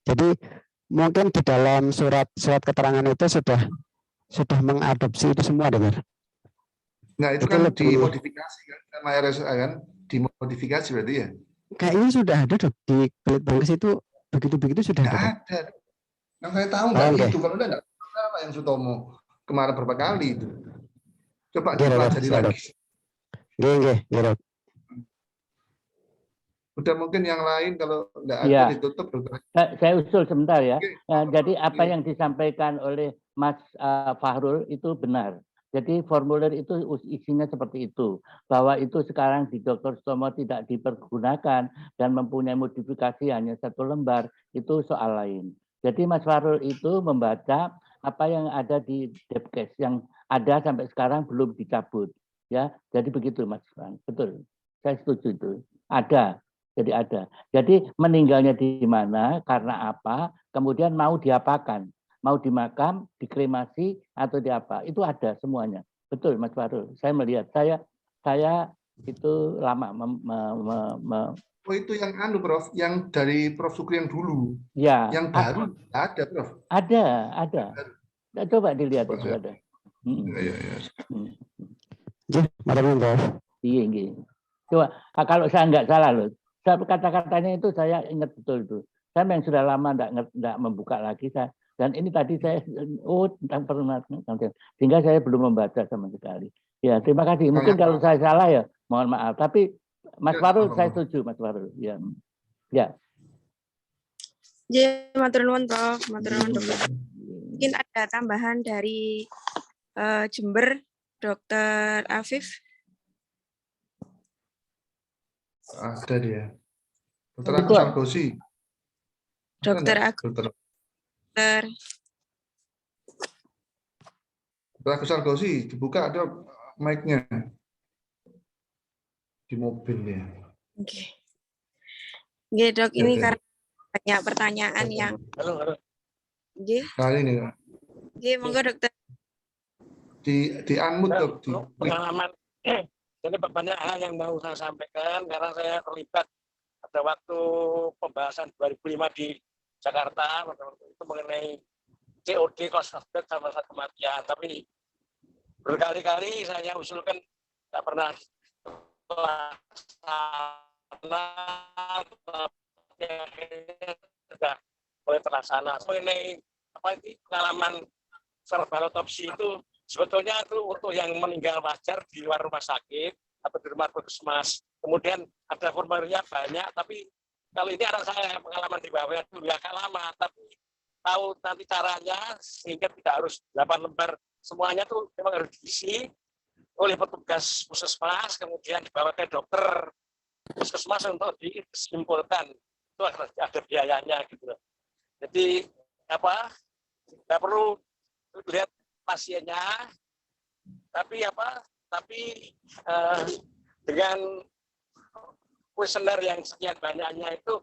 Jadi mungkin di dalam surat keterangan itu sudah mengadopsi itu semua Dokter. Nah, itu Itu kan lebih- dimodifikasi kan sama RSA kan? Dimodifikasi berarti ya? Kayaknya sudah ada Dok di Litbangkes itu begitu-begitu sudah Nggak ada. Dok. ada. Yang saya tahu nggak Oke. gitu. Kalau nggak salah yang Sutomo kemarin berapa kali itu. Coba Oke, Dok, dipelajari siap, Dok. lagi. Nggih, Dok. Udah mungkin yang lain kalau nggak ada Iya. ditutup. Dokter. Saya usul sebentar ya. Oke. Jadi apa Iya. yang disampaikan oleh Mas Fahrul itu benar. Jadi formulir itu isinya seperti itu, bahwa itu sekarang di Dr. Sutomo tidak dipergunakan dan mempunyai modifikasi hanya 1 lembar, itu soal lain. Jadi Mas Fahrul itu membaca apa yang ada di Depkes yang ada sampai sekarang belum dicabut, ya. Jadi begitu Mas Frank, betul. Saya setuju itu. Ada. Jadi ada. Jadi meninggalnya di mana, karena apa, kemudian mau diapakan. Mau dimakam, dikremasi, atau di apa. Itu ada semuanya. Betul Mas Fahrul. Saya melihat. Saya itu lama. Oh itu yang anu Prof, yang dari Prof Sukri yang dulu. Ya. Yang baru ada Prof. Ada. Coba dilihat Coba itu saya- ada. Iya. Nggih, matur Prof. Iya. Coba kalau saya nggak salah loh. Kata-katanya itu saya ingat betul itu. Saya yang sudah lama nggak membuka lagi dan ini tadi saya tentang permasalahan sehingga saya belum membaca sama sekali. Ya terima kasih. Mungkin kalau saya salah ya mohon maaf. Tapi Mas Fahrul saya setuju Mas Fahrul. Ya. Jadi matur nuwun Prof, matur nuwun Dokter. Mungkin ada tambahan dari Jember, Dokter Afif. Ada dia. Dokter Itu Agus Argosi. Dokter Dokter Agus Argosi, dibuka ada mic-nya di mobil ya. Oke. Oke, Dok, ini karena banyak pertanyaan yang Oke. Kali ini Oke, monggo Dokter. di unmute Dok. Pengalaman. Jadi banyak hal yang mau saya sampaikan karena saya terlibat pada waktu pembahasan 2005 di Jakarta itu mengenai COD cost of death sama kematian. Tapi berkali-kali saya usulkan tidak pernah sudah mulai terlaksana. Mengenai pengalaman verbal otopsi itu sebetulnya itu untuk yang meninggal wajar di luar rumah sakit atau di rumah puskesmas. Kemudian ada formulirnya banyak, tapi kalau ini anak saya pengalaman di bawah dulu agak lama, tapi tahu nanti caranya sehingga tidak harus 8 lembar semuanya tuh memang harus diisi oleh petugas puskesmas, kemudian dibawa ke dokter puskesmas untuk disimpulkan. Itu ada biayanya gitu. Jadi nggak perlu lihat pasiennya, tapi dengan kuesioner yang sekian banyaknya itu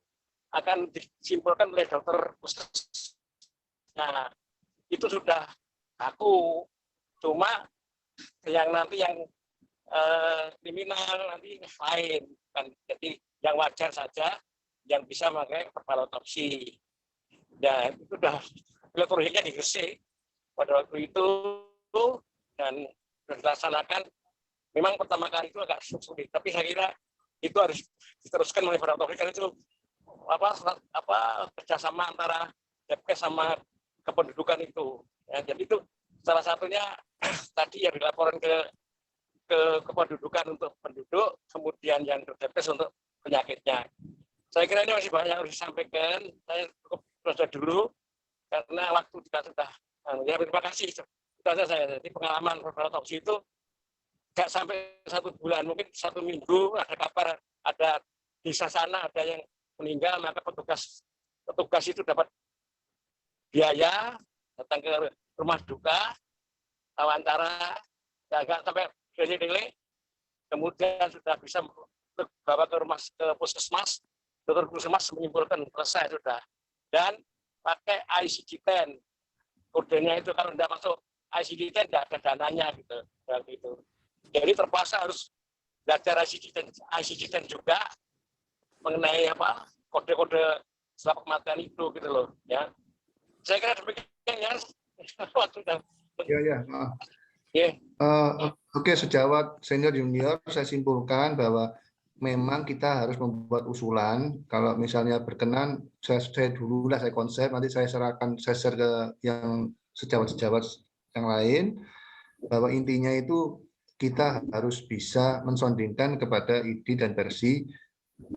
akan disimpulkan oleh dokter puskesmas. Nah, itu sudah aku cuma yang kriminal nanti lain kan. Jadi yang wajar saja yang bisa memakai verbal otopsi. Ya itu sudah elektroniknya digeser pada waktu itu dan dilaksanakan. Memang pertama kali itu agak sulit, tapi saya kira itu harus diteruskan oleh para otopsi karena itu kerjasama antara Depkes sama kependudukan itu. Ya, jadi itu salah satunya tadi yang dilaporkan ke kependudukan untuk penduduk, kemudian yang ke Depkes untuk penyakitnya. Saya kira ini masih banyak yang harus disampaikan. Saya cukup selesai dulu karena waktu kita sudah. Ya terima kasih. Itu saja saya. Jadi pengalaman otopsi itu nggak sampai 1 bulan, mungkin 1 minggu ada kabar ada di sana ada yang meninggal, maka petugas itu dapat biaya datang ke rumah duka, wawancara, nggak sampai dele-dele, kemudian sudah bisa bawa ke puskesmas, dokter puskesmas menyimpulkan selesai sudah, dan pakai ICD-10, kodenya itu kalau tidak masuk ICD-10 tidak ada dananya gitu. Jadi terpaksa harus belajar ICD-10 juga mengenai kode-kode setelah kematian itu gitu loh ya. Saya kira demikian ya. Waktu sudah. Ya. Ya, Oke, sejawat senior junior, saya simpulkan bahwa memang kita harus membuat usulan. Kalau misalnya berkenan, saya dulu lah saya konsep, nanti saya serahkan, saya share ke yang sejawat-sejawat yang lain, bahwa intinya itu kita harus bisa mensondingkan kepada ID dan versi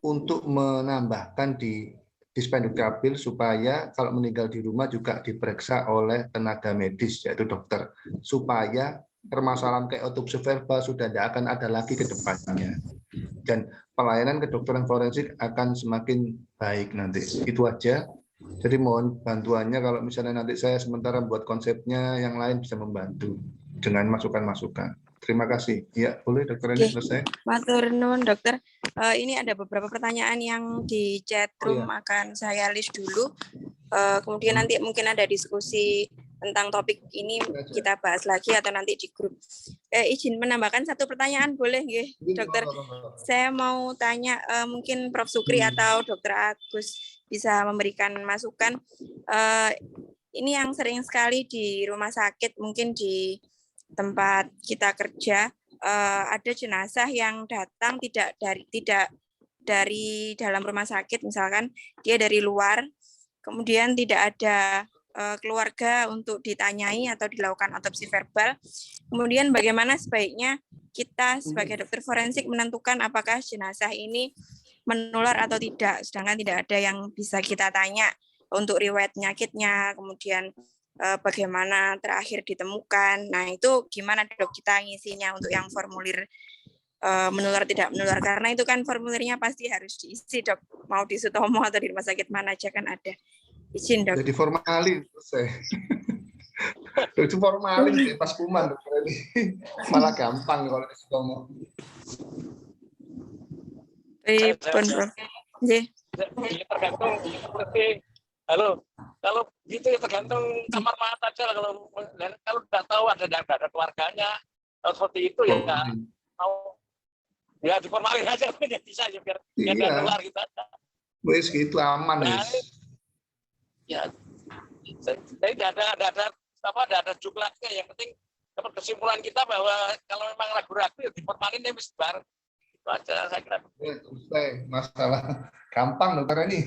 untuk menambahkan di Dispendukcapil supaya kalau meninggal di rumah juga diperiksa oleh tenaga medis yaitu dokter, supaya permasalahan kayak otopsi verbal sudah tidak akan ada lagi ke depannya dan pelayanan kedokteran forensik akan semakin baik nanti. Itu aja. Jadi mohon bantuannya kalau misalnya nanti saya sementara buat konsepnya, yang lain bisa membantu dengan masukan-masukan. Terima kasih. Ya, boleh dokter ini selesai. Matur nuwun dokter. Ini ada beberapa pertanyaan yang di chat room akan saya list dulu. Kemudian nanti mungkin ada diskusi tentang topik ini kita bahas lagi atau nanti di grup. Izin menambahkan satu pertanyaan boleh nggih, dokter? Saya mau tanya mungkin Prof. Sukri atau Dokter Agus bisa memberikan masukan. Ini yang sering sekali di rumah sakit, mungkin di tempat kita kerja, ada jenazah yang datang tidak dari dalam rumah sakit, misalkan dia dari luar, kemudian tidak ada keluarga untuk ditanyai atau dilakukan otopsi verbal. Kemudian bagaimana sebaiknya kita sebagai dokter forensik menentukan apakah jenazah ini menular atau tidak, sedangkan tidak ada yang bisa kita tanya untuk riwayat penyakitnya, kemudian bagaimana terakhir ditemukan. Nah, itu gimana dok kita ngisinya untuk yang formulir menular tidak menular, karena itu kan formulirnya pasti harus diisi dok, mau di Sutomo atau di rumah sakit mana aja kan ada. Izin dok. Jadi formalin selesai. Itu formalin pas kuman dokter ini. Malah gampang kalau di Sutomo. Tergantung seperti halo, kalau gitu ya tergantung kamar mata aja. Kalau tidak tahu ada keluarganya seperti itu ya mau ya diformalin aja bisa ya biar tidak keluar gitu aja. Wes gitu aman ya. Saya tidak ada jumlahnya, yang penting dapat kesimpulan kita bahwa kalau memang ragu-ragu ya diformalin ya mesti bareng. Itu aja saya kira. Masalah gampang dokter ini.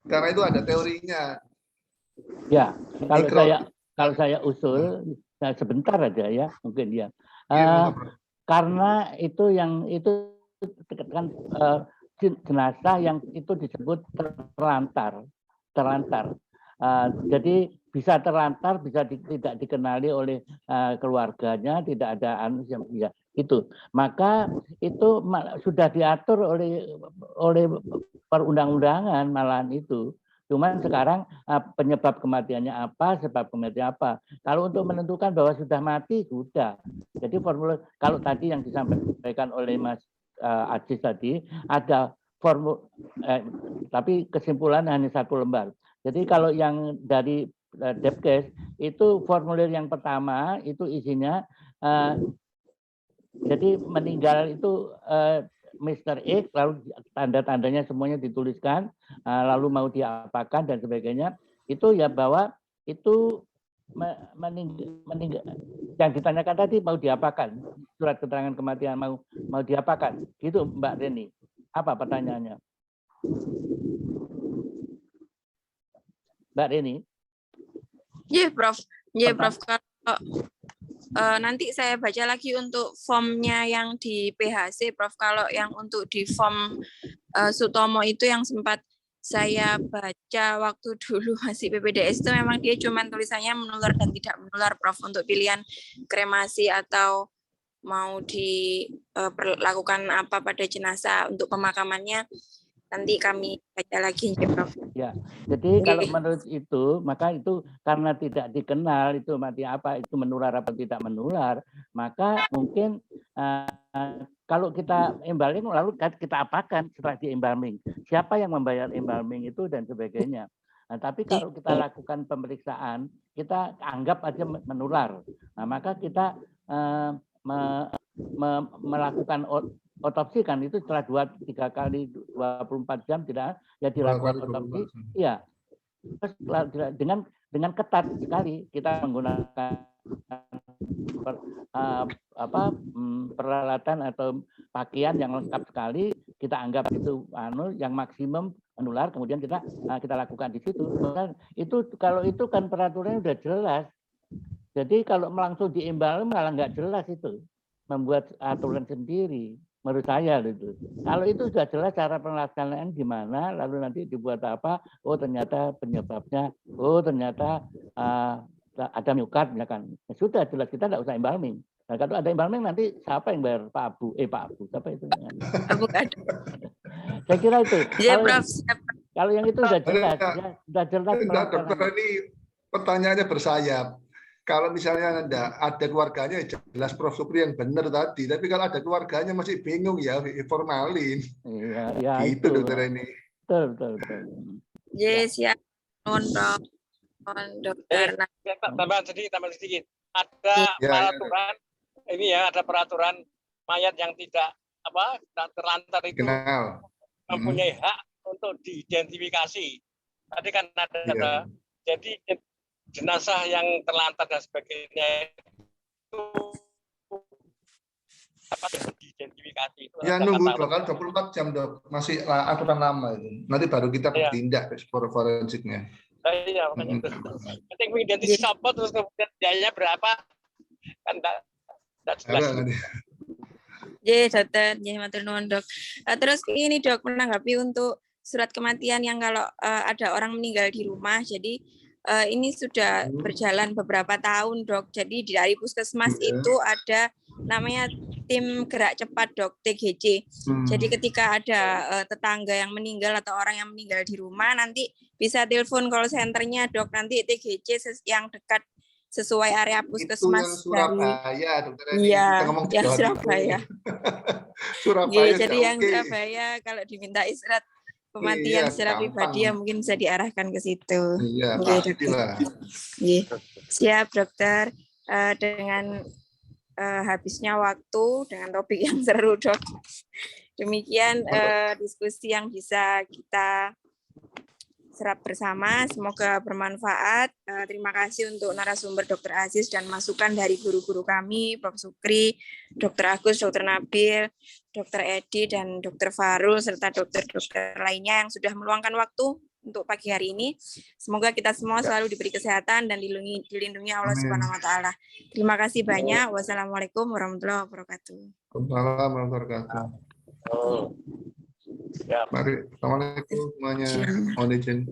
Karena itu ada teorinya. Ya, kalau saya usul sebentar aja ya, mungkin ya. Karena itu kan jenazah yang itu disebut terlantar. Jadi bisa terlantar, bisa tidak dikenali oleh keluarganya, tidak ada ya itu. Maka itu sudah diatur oleh perundang-undangan malahan itu. Cuman sekarang penyebab kematiannya apa, sebab kematiannya apa. Kalau untuk menentukan bahwa sudah mati, sudah. Jadi formulir, kalau tadi yang disampaikan oleh Mas Ajis tadi, ada tapi kesimpulan hanya 1 lembar. Jadi kalau yang dari Depkes, itu formulir yang pertama, itu isinya, jadi meninggal itu Mr. X, lalu tanda-tandanya semuanya dituliskan, lalu mau diapakan dan sebagainya, itu ya bahwa itu meninggal yang ditanyakan tadi mau diapakan, surat keterangan kematian mau diapakan, gitu Mbak Reni. Apa pertanyaannya, Mbak Reni? Iya, Prof. Iya, Prof. Kalau nanti saya baca lagi untuk formnya yang di PHC, Prof. Kalau yang untuk di form Sutomo itu yang sempat saya baca waktu dulu masih PPDS itu memang dia cuma tulisannya menular dan tidak menular, Prof. Untuk pilihan kremasi atau mau dilakukan apa pada jenazah untuk pemakamannya. Nanti kami baca lagi, Prof. Ya, jadi kalau menurut itu, maka itu karena tidak dikenal itu mati apa, itu menular apa tidak menular, maka mungkin kalau kita embalming lalu kita apakan setelah di embalming, siapa yang membayar embalming itu dan sebagainya. Nah, tapi kalau kita lakukan pemeriksaan, kita anggap aja menular, nah, maka kita melakukan otopsi kan itu setelah 2-3 kali 24 jam tidak ya dilakukan otopsi, ya dengan ketat sekali kita menggunakan peralatan atau pakaian yang lengkap sekali, kita anggap itu yang maksimum menular, kemudian kita lakukan di situ. Itu kalau itu kan peraturannya sudah jelas. Jadi kalau langsung diimbal malah nggak jelas itu, membuat aturan sendiri. Menurut saya itu. Kalau itu sudah jelas cara pelaksanaan gimana, lalu nanti dibuat apa? Oh ternyata penyebabnya, oh ternyata ada myokard misalkan. Ya, sudah jelas, kita nggak usah embalming. Nah, kalau ada embalming nanti siapa yang bayar? Pak Abu, siapa itu? Saya kira itu. Ya, Prof. Kalau yang itu sudah jelas, ya, sudah jelas. Enggak, dokter, ini pertanyaannya bersayap. Kalau misalnya ada keluarganya, jelas Prof. Supri yang benar tadi. Tapi kalau ada keluarganya masih bingung ya, formalin. Iya, ya, gitu itu, dokter ini. Betul. Yes, ya. Mohon dokter. Tambah sedikit. Ada peraturan ini ya, ada peraturan mayat yang tidak terlantar itu mempunyai hak untuk diidentifikasi. Tadi kan ada jadi jenazah yang terlantar dan sebagainya itu diidentifikasi itu. Ya nunggu kan 24 jam dok, masih aturan lama itu. Nanti baru kita bertindak forensiknya. Iya, makanya itu. Penting mengidentifikasi siapa, terus kemudian biayanya berapa kan tidak jelas. Ya dokter, ya matur nuwun dok. Terus ini dok, menanggapi untuk surat kematian yang kalau ada orang meninggal di rumah, jadi ini sudah berjalan beberapa tahun dok. Jadi dari puskesmas itu ada namanya tim gerak cepat dok, TGC. Jadi ketika ada tetangga yang meninggal atau orang yang meninggal di rumah, nanti bisa telepon call centernya dok, nanti TGC yang dekat sesuai area puskesmas. Itu yang Surabaya, dokter ini. Iya, yang Surabaya. Surabaya. Jadi yang Surabaya kalau diminta surat kematian secara pribadi ya mungkin bisa diarahkan ke situ. Iya, pastilah. Siap dokter. Dengan habisnya waktu dengan topik yang seru dok. Demikian diskusi yang bisa kita serap bersama, semoga bermanfaat. Terima kasih untuk narasumber Dr. Aziz dan masukan dari guru-guru kami, Prof. Sukri, Dr. Agus, Dr. Nabil, Dr. Edi, dan Dr. Farul, serta dokter-dokter lainnya yang sudah meluangkan waktu untuk pagi hari ini. Semoga kita semua selalu diberi kesehatan dan dilindungi Allah Subhanahu wa Ta'ala. Terima kasih banyak. Wassalamualaikum warahmatullahi wabarakatuh. Waalaikumsalam warahmatullahi wabarakatuh. Mari, assalamualaikum semuanya. Mohon izin.